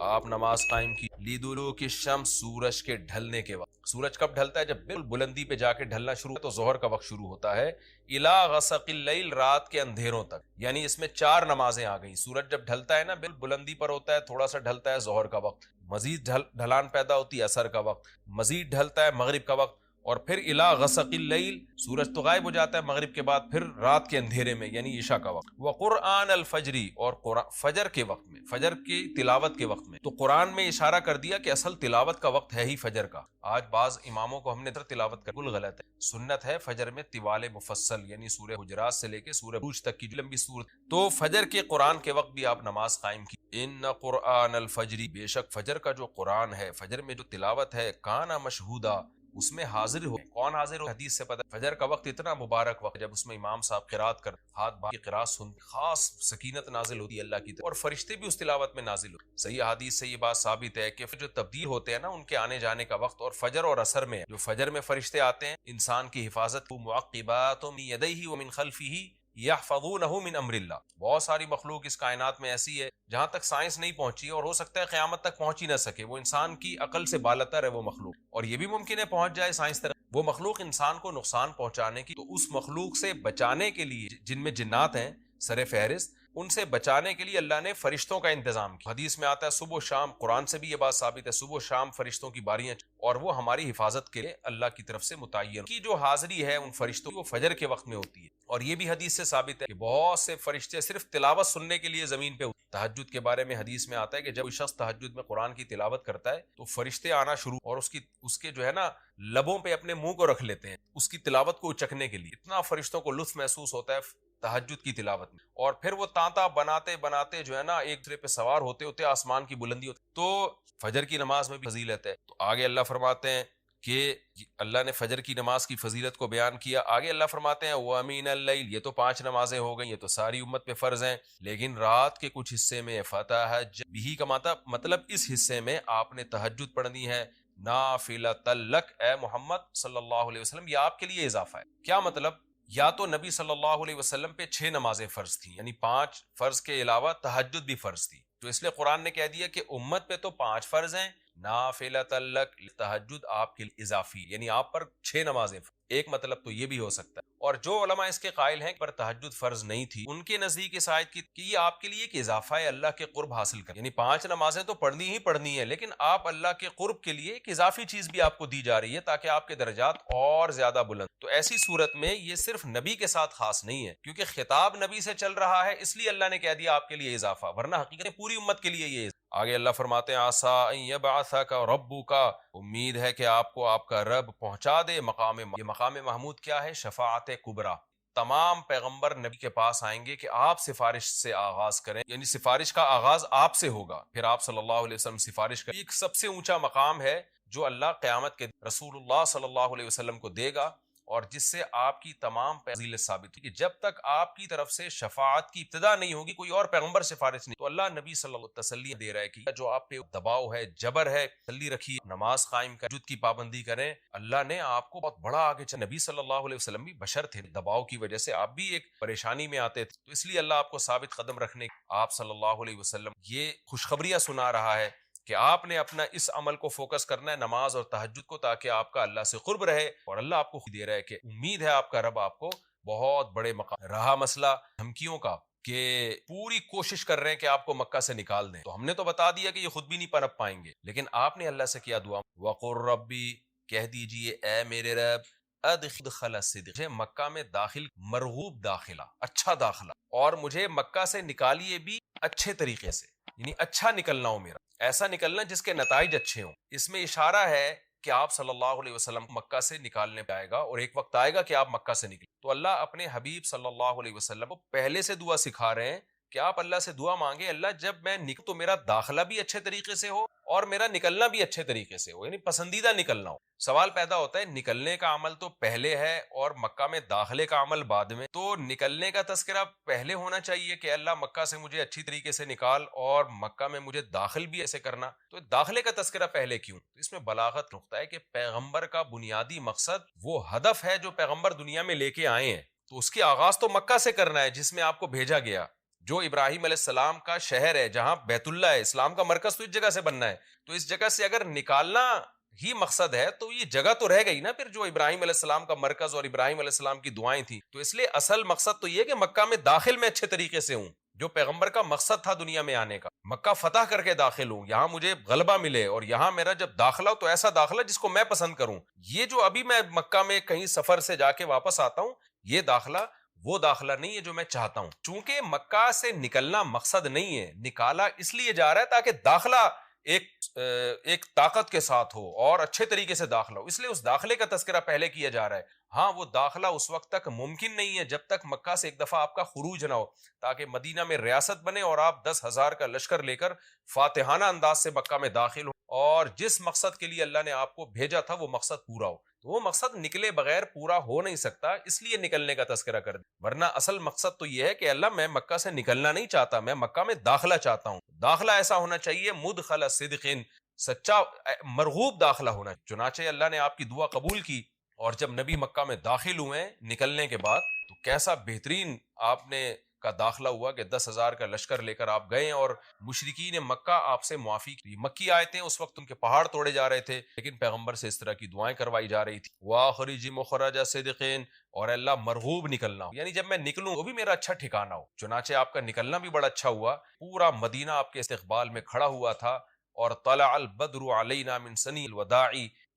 آپ نماز قائم کی, لدلوک الشمس, سورج کے ڈھلنے کے وقت. سورج کب ڈھلتا ہے؟ جب بالکل بلندی پہ جا کے ڈھلنا شروع, تو ظہر کا وقت شروع ہوتا ہے, الی غسق اللیل, رات کے اندھیروں تک. یعنی اس میں 4 نمازیں آ گئیں. سورج جب ڈھلتا ہے نا, بالکل بلندی پر ہوتا ہے, تھوڑا سا ڈھلتا ہے ظہر کا وقت, مزید ڈھلان پیدا ہوتی ہے عصر کا وقت, مزید ڈھلتا ہے مغرب کا وقت, اور پھر الی غسق اللیل, سورج تو غائب ہو جاتا ہے مغرب کے بعد, پھر رات کے اندھیرے میں یعنی عشاء کا وقت. وقرآن الفجر, اور فجر کے وقت میں, فجر کی تلاوت کے وقت میں. تو قرآن میں اشارہ کر دیا کہ اصل تلاوت کا وقت ہے ہی فجر کا. آج بعض اماموں کو ہم نے تلاوت کر, بالکل غلط ہے. سنت ہے فجر میں طوال مفصل, یعنی سورہ حجرات سے لے کے سورہ بروج تک کی لمبی سورت. تو فجر کے قرآن کے وقت بھی آپ نماز قائم کی. ان قرآن الفجر, بے شک فجر کا جو قرآن ہے, فجر میں جو تلاوت ہے, کانا مشہودا, اس میں حاضر ہو. کون حاضر ہو؟ حدیث سے پتہ. فجر کا وقت اتنا مبارک وقت جب اس میں امام صاحب قرات کر, ہاتھ باندھ کے قرات سن, خاص سکینت نازل ہوتی ہے اللہ کی طرف, اور فرشتے بھی اس تلاوت میں نازل ہوتے. صحیح حدیث سے یہ بات ثابت ہے کہ جو تبدیل ہوتے ہیں نا ان کے آنے جانے کا وقت, اور فجر اور عصر میں جو فجر میں فرشتے آتے ہیں انسان کی حفاظت, معقبات من یدیہ ومن خلفہ یحفظونہ من امر اللہ. بہت ساری مخلوق اس کائنات میں ایسی ہے جہاں تک سائنس نہیں پہنچی, اور ہو سکتا ہے قیامت تک پہنچ ہی نہ سکے. وہ انسان کی عقل سے بالاتر ہے وہ مخلوق, اور یہ بھی ممکن ہے پہنچ جائے سائنس تک. وہ مخلوق انسان کو نقصان پہنچانے کی, تو اس مخلوق سے بچانے کے لیے, جن میں جنات ہیں سر فہرست, ان سے بچانے کے لیے اللہ نے فرشتوں کا انتظام کیا. حدیث میں آتا ہے صبح و شام, قرآن سے بھی یہ بات ثابت ہے, صبح و شام فرشتوں کی باریاں, اور وہ ہماری حفاظت کے لیے اللہ کی طرف سے متعین کی جو حاضری ہے ان فرشتوں کی, وہ فجر کے وقت میں ہوتی ہے. اور یہ بھی حدیث سے ثابت ہے کہ بہت سے فرشتے صرف تلاوت سننے کے لیے زمین پہ. تہجد کے بارے میں حدیث میں آتا ہے کہ جب کوئی شخص تہجد میں قرآن کی تلاوت کرتا ہے تو فرشتے آنا شروع, اور اس کے جو ہے نا لبوں پہ اپنے منہ کو رکھ لیتے ہیں اس کی تلاوت کو اچکنے کے لیے. اتنا فرشتوں کو لطف محسوس ہوتا ہے تہجد کی تلاوت میں. اور پھر وہ تانتا بناتے بناتے جو ہے نا ایک دوسرے پہ سوار ہوتے ہوتے آسمان کی بلندی ہوتی. تو فجر کی نماز میں بھی فضیلت ہے. تو آگے اللہ فرماتے ہیں کہ اللہ نے فجر کی نماز کی فضیلت کو بیان کیا. آگے اللہ فرماتے ہیں وَمِنَ اللَّيْلِ, یہ تو 5 نمازیں ہو گئیں, یہ تو ساری امت پہ فرض ہیں, لیکن رات کے کچھ حصے میں فَتَہَجَّدْ بِهِ کا مطلب اس حصے میں آپ نے تہجد پڑھنی ہے, نافلۃ لک, اے محمد صلی اللہ علیہ وسلم یہ آپ کے لیے اضافہ ہے. کیا مطلب؟ یا تو نبی صلی اللہ علیہ وسلم پہ 6 نمازیں فرض تھیں, یعنی 5 فرض کے علاوہ تہجد بھی فرض تھی, تو اس لیے قرآن نے کہہ دیا کہ امت پہ تو 5 فرض ہیں, نافلۃ لک, تہجد آپ کے لیے اضافی, یعنی آپ پر 6 نمازیں. ایک مطلب تو یہ بھی ہو سکتا ہے. اور جو علماء اس کے قائل ہیں پر تہجد فرض نہیں تھی, ان کے نزدیک اس آیت کی کہ یہ آپ کے لیے ایک اضافہ ہے اللہ کے قرب حاصل کر, یعنی 5 نمازیں تو پڑھنی ہی پڑھنی ہے, لیکن آپ اللہ کے قرب کے لیے ایک اضافی چیز بھی آپ کو دی جا رہی ہے تاکہ آپ کے درجات اور زیادہ بلند. تو ایسی صورت میں یہ صرف نبی کے ساتھ خاص نہیں ہے, کیونکہ خطاب نبی سے چل رہا ہے, اس لیے اللہ نے کہہ دیا آپ کے لیے اضافہ, ورنہ حقیقت پوری امت کے لیے یہ. آگے اللہ فرماتے ہیں عسیٰ ان یبعثک ربک, امید ہے کہ آپ کو آپ کا رب پہنچا دے مقام. یہ مقام محمود کیا ہے؟ شفاعت کبریٰ. تمام پیغمبر نبی کے پاس آئیں گے کہ آپ سفارش سے آغاز کریں, یعنی سفارش کا آغاز آپ سے ہوگا, پھر آپ صلی اللہ علیہ وسلم سفارش کریں. ایک سب سے اونچا مقام ہے جو اللہ قیامت کے رسول اللہ صلی اللہ علیہ وسلم کو دے گا, اور جس سے آپ کی تمام فضیلت ثابت ہوگی. جب تک آپ کی طرف سے شفاعت کی ابتدا نہیں ہوگی کوئی اور پیغمبر سفارش نہیں. تو اللہ نبی صلی اللہ علیہ وسلم تسلی دے رہا ہے کہ جو آپ پہ دباؤ ہے، جبر ہے، تسلی رکھیے، نماز قائم کریں، تہجد کی پابندی کریں. اللہ نے آپ کو بہت بڑا آگے چلا. نبی صلی اللہ علیہ وسلم بھی بشر تھے، دباؤ کی وجہ سے آپ بھی ایک پریشانی میں آتے تھے، تو اس لیے اللہ آپ کو ثابت قدم رکھنے آپ صلی اللہ علیہ وسلم یہ خوشخبریاں سنا رہا ہے کہ آپ نے اپنا اس عمل کو فوکس کرنا ہے، نماز اور تہجد کو، تاکہ آپ کا اللہ سے قرب رہے. اور اللہ آپ کو دے رہا ہے کہ امید ہے آپ کا رب آپ کو بہت بڑے مقام. رہا مسئلہ دھمکیوں کا کہ پوری کوشش کر رہے ہیں کہ آپ کو مکہ سے نکال دیں، تو ہم نے تو بتا دیا کہ یہ خود بھی نہیں پنپ پائیں گے، لیکن آپ نے اللہ سے کیا دعا، وَقُلْ رَبِّ، کہہ دیجئے اے میرے رب، ادخل الصدق، مجھے مکہ میں داخل، مرغوب داخلہ، اچھا داخلہ، اور مجھے مکہ سے نکالیے بھی اچھے طریقے سے، یعنی اچھا نکلنا ہو میرا، ایسا نکلنا جس کے نتائج اچھے ہوں. اس میں اشارہ ہے کہ آپ صلی اللہ علیہ وسلم مکہ سے نکالنے پہ آئے گا، اور ایک وقت آئے گا کہ آپ مکہ سے نکلیں. تو اللہ اپنے حبیب صلی اللہ علیہ وسلم کو پہلے سے دعا سکھا رہے ہیں کہ آپ اللہ سے دعا مانگے، اللہ جب میں نکلوں تو میرا داخلہ بھی اچھے طریقے سے ہو اور میرا نکلنا بھی اچھے طریقے سے ہو، یعنی پسندیدہ نکلنا ہو. سوال پیدا ہوتا ہے نکلنے کا عمل تو پہلے ہے اور مکہ میں داخلے کا عمل بعد میں، تو نکلنے کا تذکرہ پہلے ہونا چاہیے کہ اللہ مکہ سے مجھے اچھی طریقے سے نکال، اور مکہ میں مجھے داخل بھی ایسے کرنا، تو داخلے کا تذکرہ پہلے کیوں؟ تو اس میں بلاغت نقطہ ہے کہ پیغمبر کا بنیادی مقصد وہ ہدف ہے جو پیغمبر دنیا میں لے کے آئے ہیں، تو اس کی آغاز تو مکہ سے کرنا ہے جس میں آپ کو بھیجا گیا، جو ابراہیم علیہ السلام کا شہر ہے، جہاں بیت اللہ ہے، اسلام کا مرکز تو اس جگہ سے بننا ہے. تو اس جگہ سے اگر نکالنا ہی مقصد ہے تو یہ جگہ تو رہ گئی نا پھر جو ابراہیم علیہ السلام کا مرکز اور ابراہیم علیہ السلام کی دعائیں تھیں. تو اس لیے اصل مقصد تو یہ کہ مکہ میں داخل میں اچھے طریقے سے ہوں، جو پیغمبر کا مقصد تھا دنیا میں آنے کا، مکہ فتح کر کے داخل ہوں، یہاں مجھے غلبہ ملے، اور یہاں میرا جب داخلہ ہو تو ایسا داخلہ جس کو میں پسند کروں. یہ جو ابھی میں مکہ میں کہیں سفر سے جا کے واپس آتا ہوں، یہ داخلہ وہ داخلہ نہیں ہے جو میں چاہتا ہوں. چونکہ مکہ سے نکلنا مقصد نہیں ہے، نکالا اس لیے جا رہا ہے تاکہ داخلہ ایک طاقت کے ساتھ ہو اور اچھے طریقے سے داخلہ ہو، اس لیے اس داخلے کا تذکرہ پہلے کیا جا رہا ہے. ہاں وہ داخلہ اس وقت تک ممکن نہیں ہے جب تک مکہ سے ایک دفعہ آپ کا خروج نہ ہو، تاکہ مدینہ میں ریاست بنے اور آپ 10,000 کا لشکر لے کر فاتحانہ انداز سے مکہ میں داخل ہو، اور جس مقصد کے لیے اللہ نے آپ کو بھیجا تھا وہ مقصد پورا ہو. تو وہ مقصد نکلے بغیر پورا ہو نہیں سکتا، اس لیے نکلنے کا تذکرہ کر دیا، ورنہ اصل مقصد تو یہ ہے کہ اللہ میں مکہ سے نکلنا نہیں چاہتا، میں مکہ میں داخلہ چاہتا ہوں. داخلہ ایسا ہونا چاہیے مدخل صدق، سچا مرغوب داخلہ ہونا. چنانچہ اللہ نے آپ کی دعا قبول کی، اور جب نبی مکہ میں داخل ہوئے نکلنے کے بعد تو کیسا بہترین آپ نے کا داخلہ ہوا کہ 10,000 کا لشکر لے کر آپ گئے، اور مشرکین مکہ آپ سے معافی کی. مکی آیتیں اس وقت ان کے پہاڑ توڑے جا رہے تھے، لیکن پیغمبر سے اس طرح کی دعائیں کروائی جا رہی تھی، وَآخِرِجِ مُخْرَجَ صِدْقٍ، اور اللہ مرغوب نکلنا ہو، یعنی جب میں نکلوں وہ بھی میرا اچھا ٹھکانہ ہو. چنانچہ آپ کا نکلنا بھی بڑا اچھا ہوا، پورا مدینہ آپ کے استقبال میں کھڑا ہوا تھا. اور طلع البدر علینا من ثنی الوداع،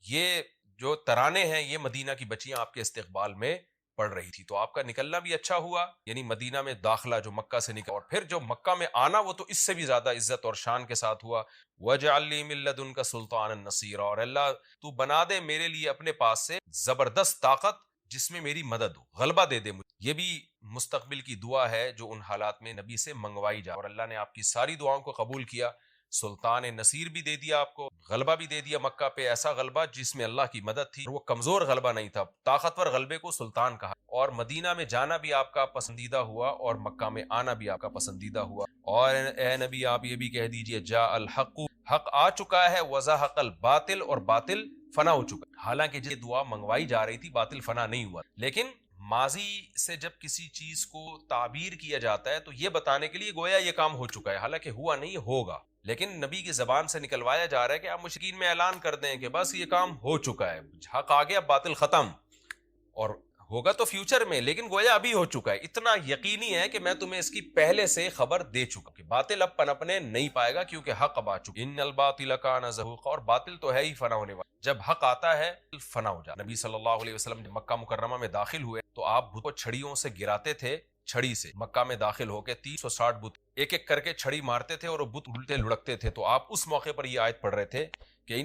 یہ جو ترانے ہیں یہ مدینہ کی بچیاں آپ کے استقبال میں پڑ رہی تھی. تو آپ کا نکلنا بھی اچھا ہوا، یعنی مدینہ میں داخلہ جو مکہ سے نکلا، اور پھر جو مکہ میں آنا وہ تو اس سے بھی زیادہ عزت اور شان کے ساتھ ہوا. وَاجْعَلْ لِي مِن لَّدُنْكَ سُلْطَانًا نَصِيرًا، اور اللہ تو بنا دے میرے لیے اپنے پاس سے زبردست طاقت جس میں میری مدد ہو، غلبہ دے دے مجھے. یہ بھی مستقبل کی دعا ہے جو ان حالات میں نبی سے منگوائی جا، اور اللہ نے آپ کی ساری دعاؤں کو قبول کیا. سلطان نصیر بھی دے دیا آپ کو، غلبہ بھی دے دیا مکہ پہ، ایسا غلبہ جس میں اللہ کی مدد تھی، وہ کمزور غلبہ نہیں تھا، طاقتور غلبے کو سلطان کہا. اور مدینہ میں جانا بھی آپ کا پسندیدہ ہوا، اور مکہ میں آنا بھی آپ کا پسندیدہ ہوا. اور اے نبی آپ یہ بھی کہہ دیجئے جاء الحق، حق آ چکا ہے، وزہق الباطل، اور باطل فنا ہو چکا. حالانکہ یہ دعا منگوائی جا رہی تھی باطل فنا نہیں ہوا، لیکن ماضی سے جب کسی چیز کو تعبیر کیا جاتا ہے تو یہ بتانے کے لیے گویا یہ کام ہو چکا ہے، حالانکہ ہوا نہیں، ہوگا. لیکن نبی کی زبان سے نکلوایا جا رہا ہے کہ آپ مشرکین میں اعلان کر دیں کہ بس یہ کام ہو چکا ہے، حق آ گیا، باطل ختم. اور ہوگا تو فیوچر میں، لیکن گویا ابھی ہو چکا ہے. اتنا یقینی ہے کہ میں تمہیں اس کی پہلے سے خبر دے چکا کہ باطل اب پنپنے نہیں پائے گا، کیونکہ حق اب آ چکا. ان الباطل کان زہوقا، اور باطل تو ہے ہی فنا ہونے والا، جب حق آتا ہے فنا ہو جاتا. نبی صلی اللہ علیہ وسلم جب مکہ مکرمہ میں داخل ہوئے تو آپ بت کو چھڑیوں سے گراتے تھے، چھڑی سے مکہ میں داخل ہو کے 360 بت ایک ایک کر کے چھڑی مارتے تھے، اور وہ بت الٹے لڑکتے تھے. تو آپ اس موقع پر یہ آیت پڑھ رہے تھے کہ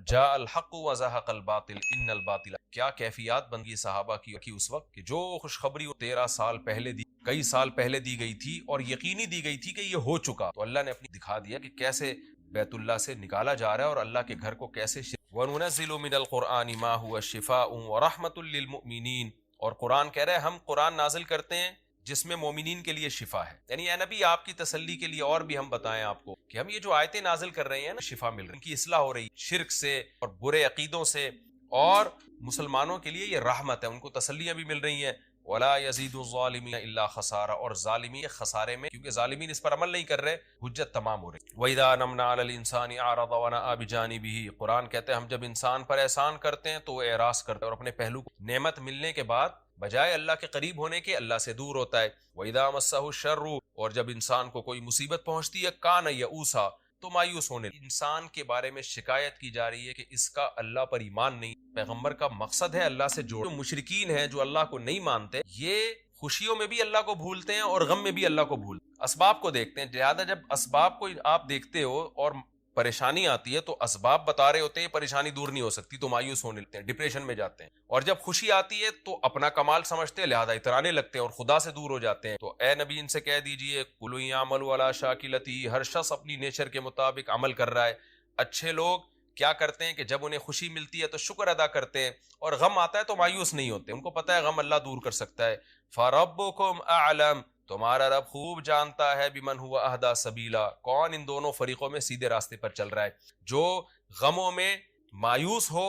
جاء الحق وزہق الباطل ان الباطل. کیا کیفیات بن گئی صحابہ کی اس وقت کہ جو خوشخبری 13 سال پہلے دی، کئی سال پہلے دی گئی تھی، اور یقینی دی گئی تھی کہ یہ ہو چکا. تو اللہ نے اپنی دکھا دیا کہ کیسے بیت اللہ سے نکالا جا رہا ہے، اور اللہ کے گھر کو کیسے وَنُنَزِّلُ مِنَ الْقُرْآنِ مَا هُوَ شِفَاءٌ وَرَحْمَةٌ لِّلْمُؤْمِنِينَ، اور قرآن کہہ رہے ہیں ہم قرآن نازل کرتے ہیں جس میں مومنین کے لیے شفا ہے، یعنی اے نبی آپ کی تسلی کے لیے اور بھی ہم بتائیں آپ کو کہ ہم یہ جو آیتیں نازل کر رہے ہیں نا، شفا مل رہی ہے، ان کی اصلاح ہو رہی ہے شرک سے اور برے عقیدوں سے، اور مسلمانوں کے لیے یہ رحمت ہے، ان کو تسلیاں بھی مل رہی ہیں۔ وَلَا يَزِيدُ الظَّالِمِينَ إِلَّا خَسَارًا، اور ظالمین خسارے میں، کیونکہ ظالمین اس پر عمل نہیں کر رہے، حجت تمام ہو رہی۔ وَإِذَا أَنْعَمْنَا عَلَى الْإِنسَانِ أَعْرَضَ وَنَأَىٰ بِجَانِبِهِ، قرآن کہتے ہیں ہم جب انسان پر احسان کرتے ہیں تو وہ اعراض کرتا ہے اور اپنے پہلو کو، نعمت ملنے کے بعد بجائے اللہ کے قریب ہونے کے اللہ سے دور ہوتا ہے۔ وَإِذَا مَسَّهُ الشَّرُّ، اور جب انسان کو کوئی مصیبت پہنچتی ہے، كَانَ يَئُوسًا، تو مایوس ہونے، انسان کے بارے میں شکایت کی جا رہی ہے کہ اس کا اللہ پر ایمان نہیں۔ پیغمبر کا مقصد ہے اللہ سے جوڑ، جو مشرکین ہیں جو اللہ کو نہیں مانتے، یہ خوشیوں میں بھی اللہ کو بھولتے ہیں اور غم میں بھی اللہ کو بھولتے ہیں، اسباب کو دیکھتے ہیں، لہٰذا جب اسباب کو آپ دیکھتے ہو اور پریشانی آتی ہے تو اسباب بتا رہے ہوتے ہیں پریشانی دور نہیں ہو سکتی، تو مایوس ہونے لگتے ہیں، ڈپریشن میں جاتے ہیں، اور جب خوشی آتی ہے تو اپنا کمال سمجھتے ہیں لہذا اترانے لگتے ہیں اور خدا سے دور ہو جاتے ہیں۔ تو اے نبی ان سے کہہ دیجئے قُلْ يَعْمَلُ عَلَىٰ شَاكِلَتِهِ، ہر شخص اپنی نیچر کے مطابق عمل کر رہا ہے۔ اچھے لوگ کیا کرتے ہیں کہ جب انہیں خوشی ملتی ہے تو شکر ادا کرتے ہیں، اور غم آتا ہے تو مایوس نہیں ہوتے، ان کو پتہ ہے غم اللہ دور کر سکتا ہے۔ فَرَبُّكُمْ أَعْلَمُ، تمہارا رب خوب جانتا ہے بِمَنْ هُوَ أَهْدَىٰ سَبِيلًا، کون ان دونوں فریقوں میں سیدھے راستے پر چل رہا ہے، جو غموں میں مایوس ہو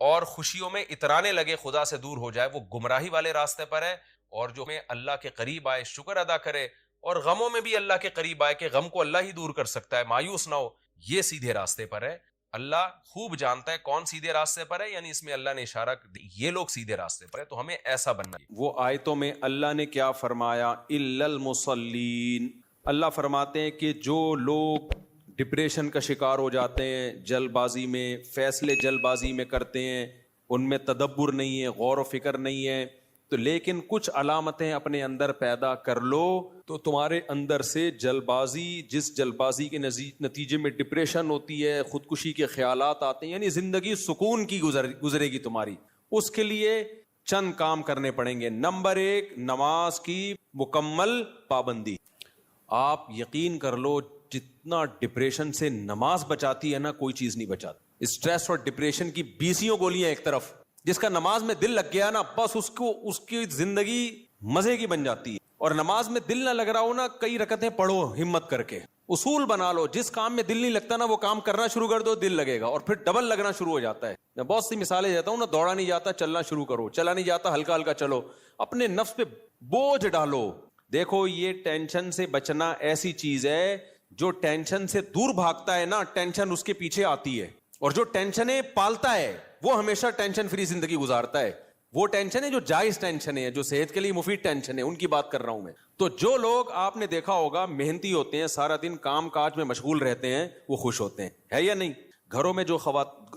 اور خوشیوں میں اترانے لگے، خدا سے دور ہو جائے، وہ گمراہی والے راستے پر ہے، اور جو میں اللہ کے قریب آئے شکر ادا کرے اور غموں میں بھی اللہ کے قریب آئے کہ غم کو اللہ ہی دور کر سکتا ہے، مایوس نہ ہو، یہ سیدھے راستے پر ہے۔ اللہ خوب جانتا ہے کون سیدھے راستے پر ہے، یعنی اس میں اللہ نے اشارہ یہ لوگ سیدھے راستے پر ہے، تو ہمیں ایسا بننا ہے۔ وہ آیتوں میں اللہ نے کیا فرمایا؟ الا المصلین، اللہ فرماتے ہیں کہ جو لوگ ڈپریشن کا شکار ہو جاتے ہیں، جلد بازی میں فیصلے جلد بازی میں کرتے ہیں، ان میں تدبر نہیں ہے، غور و فکر نہیں ہے، تو لیکن کچھ علامتیں اپنے اندر پیدا کر لو تو تمہارے اندر سے جلد بازی، جس جلد بازی کے نتیجے میں ڈپریشن ہوتی ہے، خودکشی کے خیالات آتے ہیں، یعنی زندگی سکون کی گزرے گی تمہاری، اس کے لیے چند کام کرنے پڑیں گے۔ نمبر 1، نماز کی مکمل پابندی۔ آپ یقین کر لو جتنا ڈپریشن سے نماز بچاتی ہے نا، کوئی چیز نہیں بچاتی۔ اسٹریس اور ڈپریشن کی 20 گولیاں ایک طرف، جس کا نماز میں دل لگ گیا نا، بس اس کی زندگی مزے کی بن جاتی ہے۔ اور نماز میں دل نہ لگ رہا ہو نا، کئی رکعتیں پڑھو ہمت کر کے، اصول بنا لو، جس کام میں دل نہیں لگتا نا وہ کام کرنا شروع کر دو، دل لگے گا، اور پھر ڈبل لگنا شروع ہو جاتا ہے۔ میں بہت سی مثالیں دیتا ہوں نا، دوڑا نہیں جاتا چلنا شروع کرو، چلا نہیں جاتا ہلکا ہلکا چلو، اپنے نفس پہ بوجھ ڈالو۔ دیکھو یہ ٹینشن سے بچنا ایسی چیز ہے، جو ٹینشن سے دور بھاگتا ہے نا، ٹینشن اس کے پیچھے آتی ہے، اور جو ٹینشنیں پالتا ہے وہ ہمیشہ ٹینشن فری زندگی گزارتا ہے۔ وہ ٹینشن ہے جو جائز ٹینشن ہے، جو صحت کے لیے مفید ٹینشن ہے، ان کی بات کر رہا ہوں میں۔ تو جو لوگ آپ نے دیکھا ہوگا محنتی ہوتے ہیں، سارا دن کام کاج میں مشغول رہتے ہیں، وہ خوش ہوتے ہیں، ہے یا نہیں؟ گھروں میں جو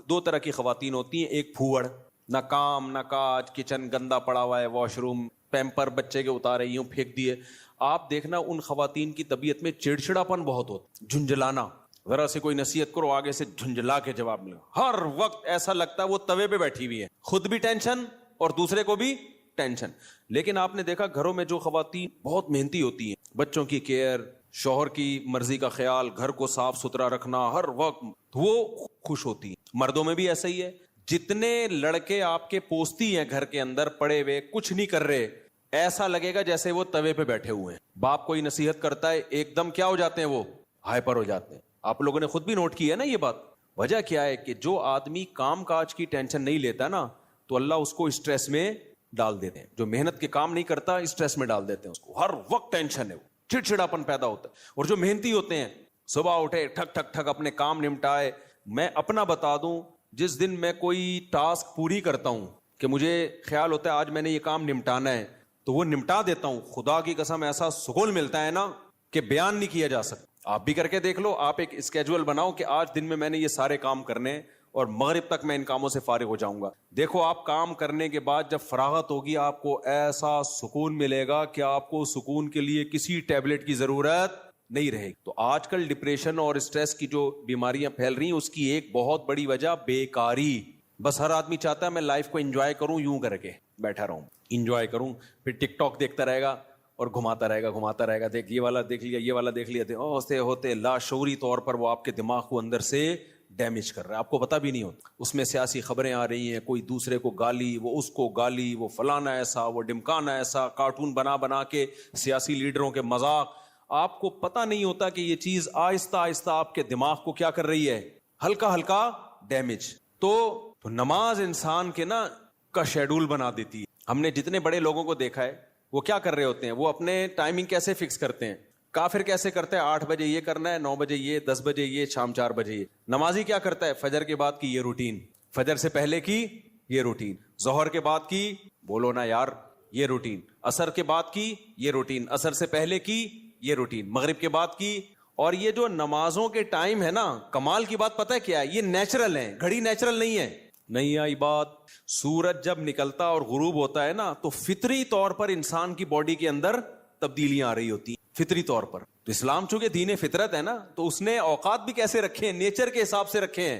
دو طرح کی خواتین ہوتی ہیں، ایک پھوڑ، نہ کام نہ کاج، کچن گندا پڑا ہوا ہے، واش روم پیمپر بچے کے اتارے یوں پھینک دیے۔ آپ دیکھنا ان خواتین کی طبیعت میں چڑچڑاپن بہت ہوتا، جھنجھلانا، ذرا سے کوئی نصیحت کرو آگے سے جھنجھلا کے جواب ملے، ہر وقت ایسا لگتا ہے وہ توے پہ بیٹھی ہوئی ہے، خود بھی ٹینشن اور دوسرے کو بھی ٹینشن۔ لیکن آپ نے دیکھا گھروں میں جو خواتین بہت محنتی ہوتی ہیں، بچوں کی کیئر، شوہر کی مرضی کا خیال، گھر کو صاف ستھرا رکھنا ہر وقت، وہ خوش ہوتی ہیں۔ مردوں میں بھی ایسا ہی ہے، جتنے لڑکے آپ کے پوستی ہیں گھر کے اندر پڑے ہوئے کچھ نہیں کر رہے، ایسا لگے گا جیسے وہ توے پہ بیٹھے ہوئے ہیں۔ باپ کوئی نصیحت کرتا ہے ایک دم کیا ہو جاتے ہیں، وہ ہائپر ہو جاتے ہیں۔ آپ لوگوں نے خود بھی نوٹ کی ہے نا یہ بات۔ وجہ کیا ہے کہ جو آدمی کام کاج کی ٹینشن نہیں لیتا نا، تو اللہ اس کو اسٹریس میں ڈال دیتے ہیں۔ جو محنت کے کام نہیں کرتا اسٹریس میں ڈال دیتے ہیں اس کو، ہر وقت ٹینشن ہے، وہ چڑچڑاپن پیدا ہوتا ہے۔ اور جو محنتی ہوتے ہیں، صبح اٹھے ٹھک ٹھک ٹھک اپنے کام نمٹائے۔ میں اپنا بتا دوں، جس دن میں کوئی ٹاسک پوری کرتا ہوں کہ مجھے خیال ہوتا ہے آج میں نے یہ کام نمٹانا ہے، تو وہ نمٹا دیتا ہوں، خدا کی قسم ایسا سکون ملتا ہے نا کہ بیان نہیں کیا جا سکتا۔ آپ بھی کر کے دیکھ لو، آپ ایک اسکیجول بناؤ کہ آج دن میں نے یہ سارے کام کرنے اور مغرب تک میں ان کاموں سے فارغ ہو جاؤں گا۔ دیکھو آپ کام کرنے کے بعد جب فراغت ہوگی آپ کو ایسا سکون ملے گا کہ آپ کو سکون کے لیے کسی ٹیبلٹ کی ضرورت نہیں رہے گی۔ تو آج کل ڈپریشن اور اسٹریس کی جو بیماریاں پھیل رہی ہیں، اس کی ایک بہت بڑی وجہ بیکاری۔ بس ہر آدمی چاہتا ہے میں لائف کو انجوائے کروں، یوں کر کے بیٹھا رہوں، انجوائے کروں، پھر ٹک ٹاک دیکھتا رہے گا اور گھماتا رہے گا، دیکھ یہ والا دیکھ لیا، یہ والا دیکھ لیا، ہوتے ہوتے لاشعوری طور پر وہ آپ کے دماغ کو اندر سے ڈیمیج کر رہا ہے, آپ کو پتہ بھی نہیں ہوتا. اس میں سیاسی خبریں آ رہی ہیں, کوئی دوسرے کو گالی, وہ اس کو گالی, وہ فلانا ایسا, وہ ڈمکانا ایسا, کارٹون بنا بنا کے سیاسی لیڈروں کے مذاق. آپ کو پتہ نہیں ہوتا کہ یہ چیز آہستہ آہستہ آپ کے دماغ کو کیا کر رہی ہے, ہلکا ہلکا ڈیمیج. تو نماز انسان کے نا کا شیڈول بنا دیتی ہے. ہم نے جتنے بڑے لوگوں کو دیکھا ہے وہ کیا کر رہے ہوتے ہیں, وہ اپنے ٹائمنگ کیسے فکس کرتے ہیں. کافر کیسے کرتا ہے, 8 بجے یہ کرنا ہے, 9 بجے یہ, 10 بجے یہ, شام 4 بجے یہ. نمازی کیا کرتا ہے, فجر کے بعد کی یہ روٹین, فجر سے پہلے کی یہ روٹین, ظہر کے بعد کی, بولو نا یار, یہ روٹین, عصر کے بعد کی یہ روٹین, عصر سے پہلے کی یہ روٹین, مغرب کے بعد کی. اور یہ جو نمازوں کے ٹائم ہے نا, کمال کی بات پتہ ہے کیا ہے, یہ نیچرل ہے, گھڑی نیچرل نہیں ہے. نہیں آئی بات. سورج جب نکلتا اور غروب ہوتا ہے نا, تو فطری طور پر انسان کی باڈی کے اندر تبدیلیاں آ رہی ہوتی ہیں, فطری طور پر. تو اسلام چونکہ دین فطرت ہے نا, تو اس نے اوقات بھی کیسے رکھے ہیں, نیچر کے حساب سے رکھے ہیں.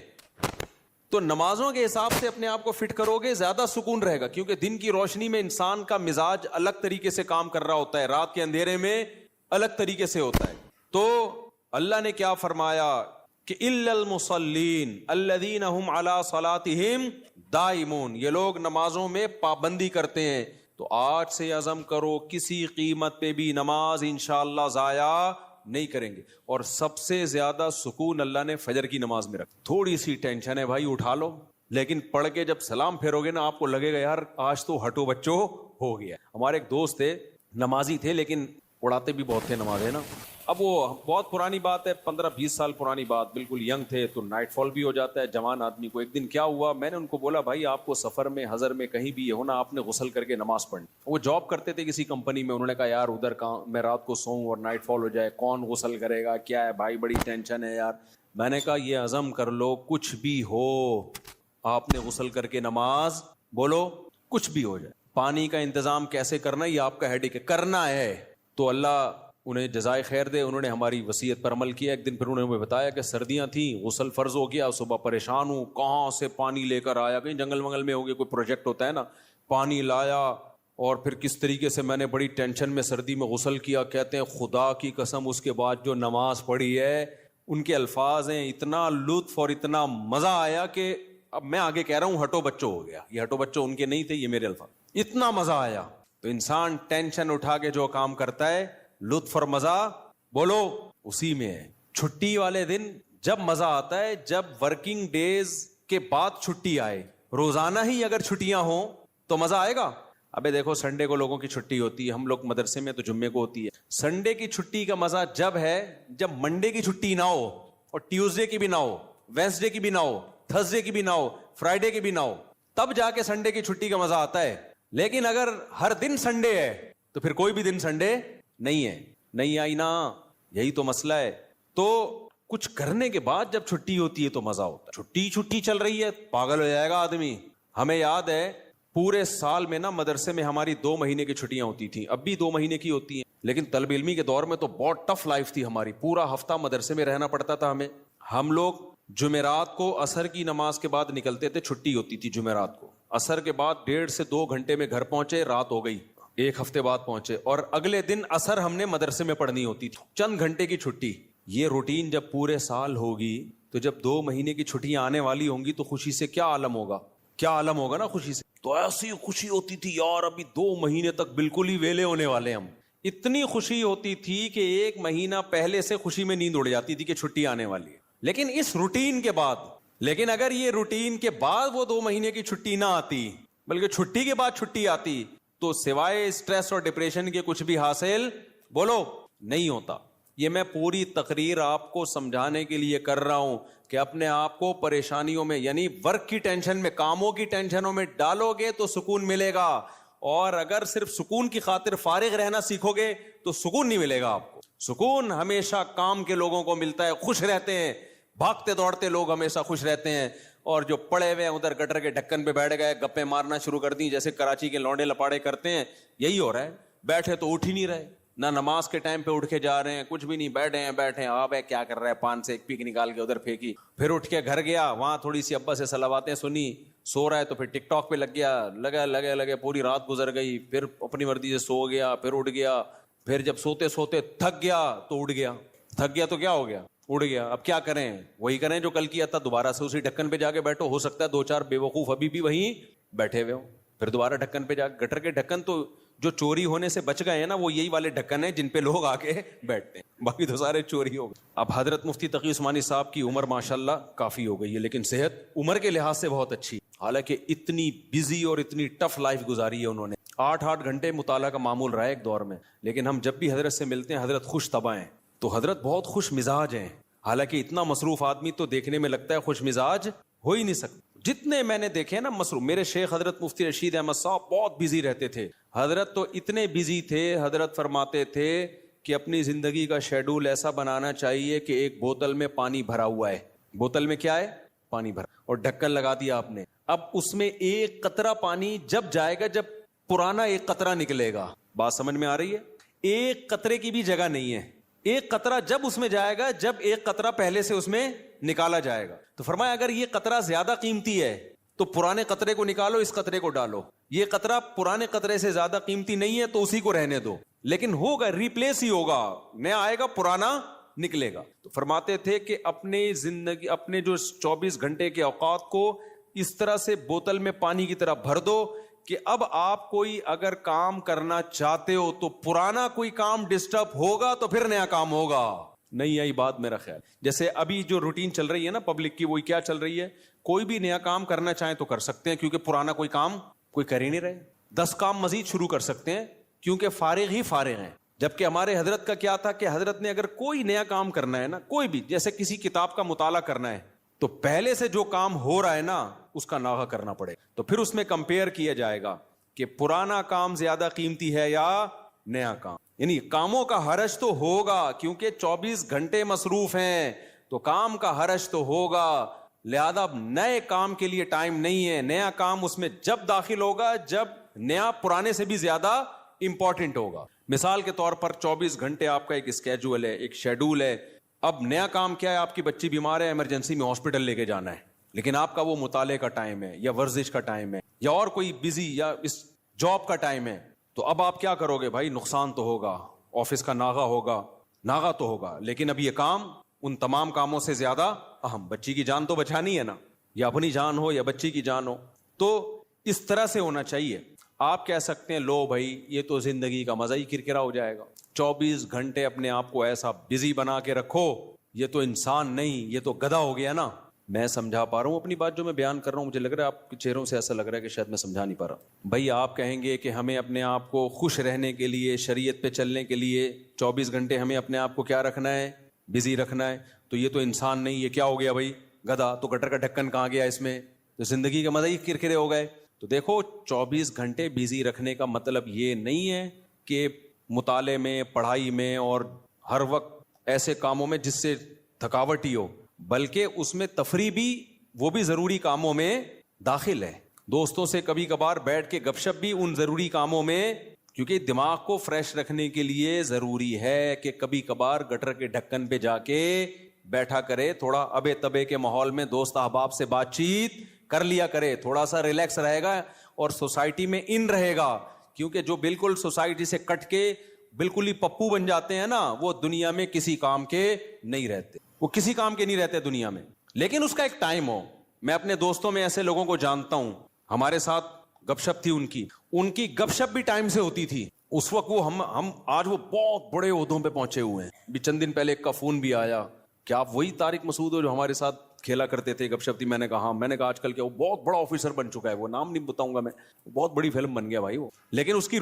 تو نمازوں کے حساب سے اپنے آپ کو فٹ کرو گے, زیادہ سکون رہے گا, کیونکہ دن کی روشنی میں انسان کا مزاج الگ طریقے سے کام کر رہا ہوتا ہے, رات کے اندھیرے میں الگ طریقے سے ہوتا ہے. تو اللہ نے کیا فرمایا کہ الا المصلین الذین هم علی صلاتہم دائمون, یہ لوگ نمازوں میں پابندی کرتے ہیں. تو آج سے عزم کرو کسی قیمت پہ بھی نماز انشاءاللہ ضائع نہیں کریں گے. اور سب سے زیادہ سکون اللہ نے فجر کی نماز میں رکھا. تھوڑی سی ٹینشن ہے بھائی, اٹھا لو, لیکن پڑھ کے جب سلام پھیرو گے نا, آپ کو لگے گا یار آج تو ہٹو بچو ہو گیا. ہمارے ایک دوست تھے, نمازی تھے, لیکن اڑاتے بھی بہت تھے نماز, ہے نا. اب وہ بہت پرانی بات ہے, 15-20 سال پرانی بات, بالکل ینگ تھے, تو نائٹ فال بھی ہو جاتا ہے جوان آدمی کو. ایک دن کیا ہوا, میں نے ان کو بولا بھائی آپ کو سفر میں, حضر میں, کہیں بھی یہ ہونا, آپ نے غسل کر کے نماز پڑھنی. وہ جاب کرتے تھے کسی کمپنی میں, انہوں نے کہا یار ادھر کہاں میں رات کو سوؤں اور نائٹ فال ہو جائے, کون غسل کرے گا, کیا ہے بھائی, بڑی ٹینشن ہے یار. میں نے کہا یہ عزم کر لو, کچھ بھی ہو آپ نے غسل کر کے نماز, بولو کچھ بھی ہو جائے. پانی کا انتظام کیسے کرنا یہ آپ کا ہیڈک ہے, کرنا ہے. تو اللہ انہیں جزائے خیر دے, انہوں نے ہماری وصیت پر عمل کیا. ایک دن پھر انہوں نے ہمیں بتایا کہ سردیاں تھیں, غسل فرض ہو گیا, صبح پریشان ہوں, کہاں سے پانی لے کر آیا, کہیں جنگل منگل میں ہو گیا, کوئی پروجیکٹ ہوتا ہے نا, پانی لایا, اور پھر کس طریقے سے میں نے بڑی ٹینشن میں سردی میں غسل کیا. کہتے ہیں خدا کی قسم اس کے بعد جو نماز پڑھی ہے, ان کے الفاظ ہیں, اتنا لطف اور اتنا مزہ آیا کہ اب میں آگے کہہ رہا ہوں ہٹو بچوں ہو گیا. یہ ہٹو بچوں ان کے نہیں تھے, یہ میرے الفاظ. اتنا مزہ آیا. تو انسان ٹینشن اٹھا کے جو کام کرتا ہے, لطف اور مزہ بولو اسی میں ہے. چھٹی والے دن جب مزہ آتا ہے, جب ورکنگ ڈیز کے بعد چھٹی آئے. روزانہ ہی اگر چھٹیاں ہوں تو مزہ آئے گا. ابے دیکھو سنڈے کو لوگوں کی چھٹی ہوتی ہے, ہم لوگ مدرسے میں تو جمعے کو ہوتی ہے. سنڈے کی چھٹی کا مزہ جب ہے جب منڈے کی چھٹی نہ ہو, اور ٹیوزڈے کی بھی نہ ہو, وینسڈے کی بھی نہ ہو, تھرسڈے کی بھی نہ ہو, فرائیڈے کی بھی نہ ہو, تب جا کے سنڈے کی چھٹی کا مزہ آتا ہے. لیکن اگر ہر دن سنڈے ہے تو پھر کوئی بھی دن سنڈے نہیں ہے. نہیں آئی نا, یہی تو مسئلہ ہے. تو کچھ کرنے کے بعد جب چھٹی ہوتی ہے تو مزہ ہوتا ہے. چھٹی چل رہی ہے, پاگل ہو جائے گا آدمی. ہمیں یاد ہے پورے سال میں نا مدرسے میں ہماری 2 مہینے کی چھٹیاں ہوتی تھیں, اب بھی 2 مہینے کی ہوتی ہیں, لیکن طلب علمی کے دور میں تو بہت ٹف لائف تھی ہماری. پورا ہفتہ مدرسے میں رہنا پڑتا تھا ہمیں. ہم لوگ جمعرات کو عصر کی نماز کے بعد نکلتے تھے, چھٹی ہوتی تھی جمعرات کو, عصر کے بعد 1.5 سے 2 گھنٹے میں گھر پہنچے, رات ہو گئی, 1 ہفتے بعد پہنچے, اور اگلے دن عصر ہم نے مدرسے میں پڑھنی ہوتی تھی, چند گھنٹے کی چھٹی. یہ روٹین جب پورے سال ہوگی تو جب 2 مہینے کی چھٹیاں آنے والی ہوں گی تو خوشی سے کیا عالم ہوگا, کیا عالم ہوگا نا خوشی سے. تو ایسی خوشی ہوتی تھی یار, ابھی 2 مہینے تک بالکل ہی ویلے ہونے والے ہم. اتنی خوشی ہوتی تھی کہ 1 مہینہ پہلے سے خوشی میں نیند اڑ جاتی تھی کہ چھٹی آنے والی ہے. لیکن اس روٹین کے بعد, لیکن اگر یہ روٹین کے بعد وہ 2 مہینے کی چھٹی نہ آتی, بلکہ چھٹی کے بعد چھٹی آتی, تو سوائے اسٹریس اور ڈپریشن کے کچھ بھی حاصل بولو نہیں ہوتا. یہ میں پوری تقریر آپ کو سمجھانے کے لیے کر رہا ہوں کہ اپنے آپ کو پریشانیوں میں, یعنی ورک کی ٹینشن میں, کاموں کی ٹینشنوں میں ڈالو گے تو سکون ملے گا, اور اگر صرف سکون کی خاطر فارغ رہنا سیکھو گے تو سکون نہیں ملے گا آپ کو. سکون ہمیشہ کام کے لوگوں کو ملتا ہے, خوش رہتے ہیں, بھاگتے دوڑتے لوگ ہمیشہ خوش رہتے ہیں. اور جو پڑے ہوئے ہیں ادھر گٹر کے ڈھکن پہ بیٹھ گئے, گپے مارنا شروع کر دی جیسے کراچی کے لونڈے لپاڑے کرتے ہیں, یہی ہو رہا ہے. بیٹھے تو اٹھ ہی نہیں رہے, نہ نماز کے ٹائم پہ اٹھ کے جا رہے ہیں, کچھ بھی نہیں, بیٹھے ہیں. آپ کیا کر رہا ہے, پان سے ایک پیک نکال کے ادھر پھینکی, پھر اٹھ کے گھر گیا, وہاں تھوڑی سی ابا سے صلواتیں سنی, سو رہا ہے تو پھر ٹک ٹاک پہ لگ گیا, لگے پوری رات گزر گئی. پھر اپنی مرضی سے سو گیا, پھر اٹھ گیا, پھر جب سوتے سوتے تھک گیا تو اٹھ گیا. تھک گیا تو کیا ہو گیا, اڑ گیا. اب کیا کریں؟ وہی کریں جو کل کیا تھا, دوبارہ سے اسی ڈھکن پہ جا کے بیٹھو. ہو سکتا ہے 2-4 بے وقوف ابھی بھی وہیں بیٹھے ہوئے ہوں, پھر دوبارہ ڈھکن پہ جا. گٹر کے ڈھکن تو جو چوری ہونے سے بچ گئے ہیں نا, وہ یہی والے ڈھکن ہیں جن پہ لوگ آ کے بیٹھتے ہیں, باقی تو سارے چوری ہو گئے. اب حضرت مفتی تقی عثمانی صاحب کی عمر ماشاءاللہ کافی ہو گئی ہے, لیکن صحت عمر کے لحاظ سے بہت اچھی, حالانکہ اتنی بزی اور اتنی ٹف لائف گزاری ہے انہوں نے. 8 گھنٹے مطالعہ کا معمول رہا ہے ایک دور میں, لیکن ہم جب بھی حضرت سے ملتے ہیں حضرت خوش طبع ہیں. تو حضرت بہت خوش مزاج ہیں, حالانکہ اتنا مصروف آدمی تو دیکھنے میں لگتا ہے خوش مزاج ہو ہی نہیں سکتا. جتنے میں نے دیکھے نا مصروف, میرے شیخ حضرت مفتی رشید احمد صاحب بہت بزی رہتے تھے. حضرت تو اتنے بزی تھے, حضرت فرماتے تھے کہ اپنی زندگی کا شیڈول ایسا بنانا چاہیے کہ ایک بوتل میں پانی بھرا ہوا ہے, بوتل میں کیا ہے, پانی بھرا, اور ڈھکن لگا دیا آپ نے. اب اس میں ایک قطرہ پانی جب جائے گا جب پرانا ایک قطرہ نکلے گا. بات سمجھ میں آ رہی ہے؟ ایک قطرے کی بھی جگہ نہیں ہے. ایک قطرہ جب اس میں جائے گا جب ایک قطرہ پہلے سے اس میں نکالا جائے گا. تو فرمایا اگر یہ قطرہ زیادہ قیمتی ہے تو پرانے قطرے کو نکالو, اس قطرے کو ڈالو. یہ قطرہ پرانے قطرے سے زیادہ قیمتی نہیں ہے تو اسی کو رہنے دو, لیکن ہوگا ریپلیس ہی ہوگا, نیا آئے گا پرانا نکلے گا. تو فرماتے تھے کہ اپنے زندگی, اپنے جو 24 گھنٹے کے اوقات کو اس طرح سے بوتل میں پانی کی طرح بھر دو کہ اب آپ کوئی اگر کام کرنا چاہتے ہو تو پرانا کوئی کام ڈسٹرب ہوگا تو پھر نیا کام ہوگا. نہیں آئی بات میرا خیال. جیسے ابھی جو روٹین چل رہی ہے نا پبلک کی, وہی کیا چل رہی ہے, کوئی بھی نیا کام کرنا چاہیں تو کر سکتے ہیں کیونکہ پرانا کوئی کام کوئی کر ہی نہیں رہے. 10 کام مزید شروع کر سکتے ہیں کیونکہ فارغ ہی فارغ ہیں. جبکہ ہمارے حضرت کا کیا تھا کہ حضرت نے اگر کوئی نیا کام کرنا ہے نا, کوئی بھی, جیسے کسی کتاب کا مطالعہ کرنا ہے تو پہلے سے جو کام ہو رہا ہے نا اس کا ناغہ کرنا پڑے, تو پھر اس میں کمپیئر کیا جائے گا کہ پرانا کام زیادہ قیمتی ہے یا نیا کام. یعنی کاموں کا حرج تو ہوگا کیونکہ 24 گھنٹے مصروف ہیں تو کام کا حرج تو ہوگا, لہذا نئے کام کے لیے ٹائم نہیں ہے. نیا کام اس میں جب داخل ہوگا جب نیا پرانے سے بھی زیادہ امپورٹنٹ ہوگا. مثال کے طور پر 24 گھنٹے آپ کا ایک اسکیجول ہے, ایک شیڈول ہے. اب نیا کام کیا ہے, آپ کی بچی بیمار ہے, ایمرجنسی میں ہاسپٹل لے کے جانا ہے, لیکن آپ کا وہ مطالعے کا ٹائم ہے یا ورزش کا ٹائم ہے یا اور کوئی بزی یا اس جاب کا ٹائم ہے. تو اب آپ کیا کرو گے بھائی, نقصان تو ہوگا, آفس کا ناغہ تو ہوگا, لیکن اب یہ کام ان تمام کاموں سے زیادہ اہم. بچی کی جان تو بچانی ہے نا, یا اپنی جان ہو یا بچی کی جان ہو. تو اس طرح سے ہونا چاہیے. آپ کہہ سکتے ہیں لو بھائی یہ تو زندگی کا مزہ ہی کرکرا ہو جائے گا, 24 گھنٹے اپنے آپ کو ایسا بزی بنا کے رکھو, یہ تو انسان نہیں, یہ تو گدھا ہو گیا نا. میں سمجھا پا رہا ہوں اپنی بات جو میں بیان کر رہا ہوں, مجھے لگ رہا ہے آپ کے چہروں سے ایسا لگ رہا ہے کہ شاید میں سمجھا نہیں پا رہا. بھائی آپ کہیں گے کہ ہمیں اپنے آپ کو خوش رہنے کے لیے, شریعت پہ چلنے کے لیے 24 گھنٹے ہمیں اپنے آپ کو کیا رکھنا ہے, بزی رکھنا ہے, تو یہ تو انسان نہیں, یہ کیا ہو گیا بھائی, گدھا. تو گٹر کا ڈھکن کہاں گیا اس میں, تو زندگی کا مزہ ہی کرکرے ہو گئے. تو دیکھو 24 گھنٹے بزی رکھنے کا مطلب یہ نہیں ہے کہ مطالعے میں, پڑھائی میں اور ہر وقت ایسے کاموں میں جس سے تھکاوٹ ہی ہو, بلکہ اس میں تفریح بھی, وہ بھی ضروری کاموں میں داخل ہے. دوستوں سے کبھی کبھار بیٹھ کے گپ شپ بھی ان ضروری کاموں میں, کیونکہ دماغ کو فریش رکھنے کے لیے ضروری ہے کہ کبھی کبھار گٹر کے ڈھکن پہ جا کے بیٹھا کرے, تھوڑا ابے تبے کے ماحول میں دوست احباب سے بات چیت کر لیا کرے, تھوڑا سا ریلیکس رہے گا اور سوسائٹی میں ان رہے گا. کیونکہ جو بالکل سوسائٹی سے کٹ کے بالکل ہی پپو بن جاتے ہیں نا, وہ دنیا میں کسی کام کے نہیں رہتے, وہ کسی کام کے نہیں رہتے دنیا میں. لیکن اس کا ایک ٹائم ہو. میں اپنے دوستوں میں ایسے لوگوں کو جانتا ہوں, ہمارے ساتھ گپ شپ تھی ان کی گپ شپ بھی ٹائم سے ہوتی تھی. اس وقت وہ ہم آج وہ بہت بڑے عہدوں پہ پہنچے ہوئے ہیں. بھی چند دن پہلے ایک کا فون بھی آیا, کیا آپ وہی طارق مسعود ہو جو ہمارے ساتھ کھیلا کرتے تھے, گپ شپ تھی. میں نے کہا ہاں. میں نے کہا آج کل کیا وہ بہت بڑا آفیسر بن چکا ہے, وہ نام نہیں بتاؤں گا میں, بہت بڑی فلم بن گیا بھائی وہ. لیکن اس کی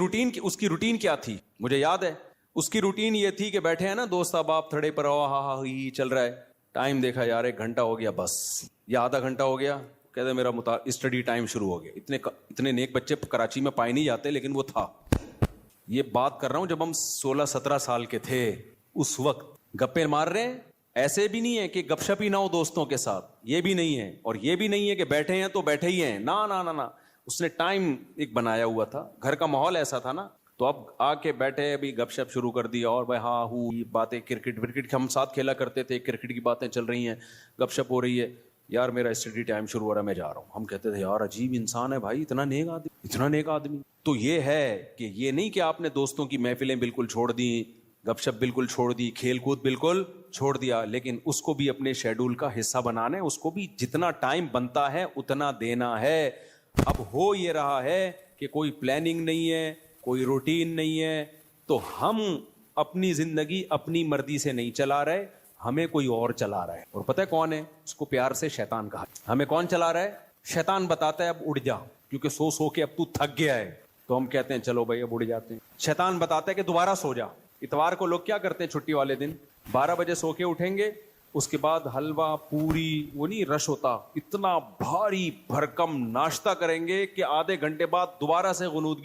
روٹین کیا تھی مجھے یاد ہے. اس کی روٹین یہ تھی کہ بیٹھے ہیں نا دوست احباب تھڑے پر, ہاں چل رہا ہے, ٹائم دیکھا یار 1 گھنٹہ ہو گیا بس, یا آدھا گھنٹہ ہو گیا, کہتے میرا اسٹڈی ٹائم شروع ہو گیا. اتنے نیک بچے کراچی میں پائے نہیں جاتے, لیکن وہ تھا. یہ بات کر رہا ہوں جب ہم 16-17 سال کے تھے, اس وقت گپے مار رہے ہیں. ایسے بھی نہیں ہے کہ گپ شپ ہی نہ ہو دوستوں کے ساتھ, یہ بھی نہیں ہے. اور یہ بھی نہیں ہے کہ بیٹھے ہیں تو بیٹھے ہی ہیں, نا. اس نے ٹائم ایک بنایا ہوا تھا, گھر کا ماحول ایسا تھا نا, تو اب آ کے بیٹھے ابھی گپ شپ شروع کر دیا. اور بھائی ہاں باتیں کرکٹ ہم ساتھ کھیلا کرتے تھے, کرکٹ کی باتیں چل رہی ہیں, گپ شپ ہو رہی ہے. یار میرا اسٹڈی ٹائم شروع ہو رہا ہے, میں جا رہا ہوں. ہم کہتے تھے یار عجیب انسان ہے بھائی, اتنا نیک آدمی. تو یہ ہے کہ یہ نہیں کہ آپ نے دوستوں کی محفلیں بالکل چھوڑ دیں, گپ شپ بالکل چھوڑ دی, کھیل کود بالکل چھوڑ دیا, لیکن اس کو بھی اپنے شیڈول کا حصہ بنانا ہے, اس کو بھی جتنا ٹائم بنتا ہے اتنا دینا ہے. اب ہو یہ رہا ہے کہ کوئی پلاننگ نہیں ہے, کوئی روٹین نہیں ہے, تو ہم اپنی زندگی اپنی مرضی سے نہیں چلا رہے, ہمیں کوئی اور چلا رہا ہے. اور پتہ ہے کون ہے؟ اس کو پیار سے شیطان کہا. ہمیں کون چلا رہا ہے؟ شیطان بتاتا ہے اب اڑ جا, کیونکہ سو سو کے اب تو تھک گیا ہے, تو ہم کہتے ہیں چلو بھائی اب اڑ جاتے ہیں. شیطان بتاتا ہے کہ دوبارہ سو جا. اتوار کو لوگ کیا کرتے ہیں چھٹی والے دن؟ 12 بجے سو کے اٹھیں گے, اس کے بعد حلوہ پوری, وہ نہیں رش ہوتا, اتنا بھاری بھرکم ناشتہ کریں گے کہ آدھے گھنٹے بعد دوبارہ سے غنودگی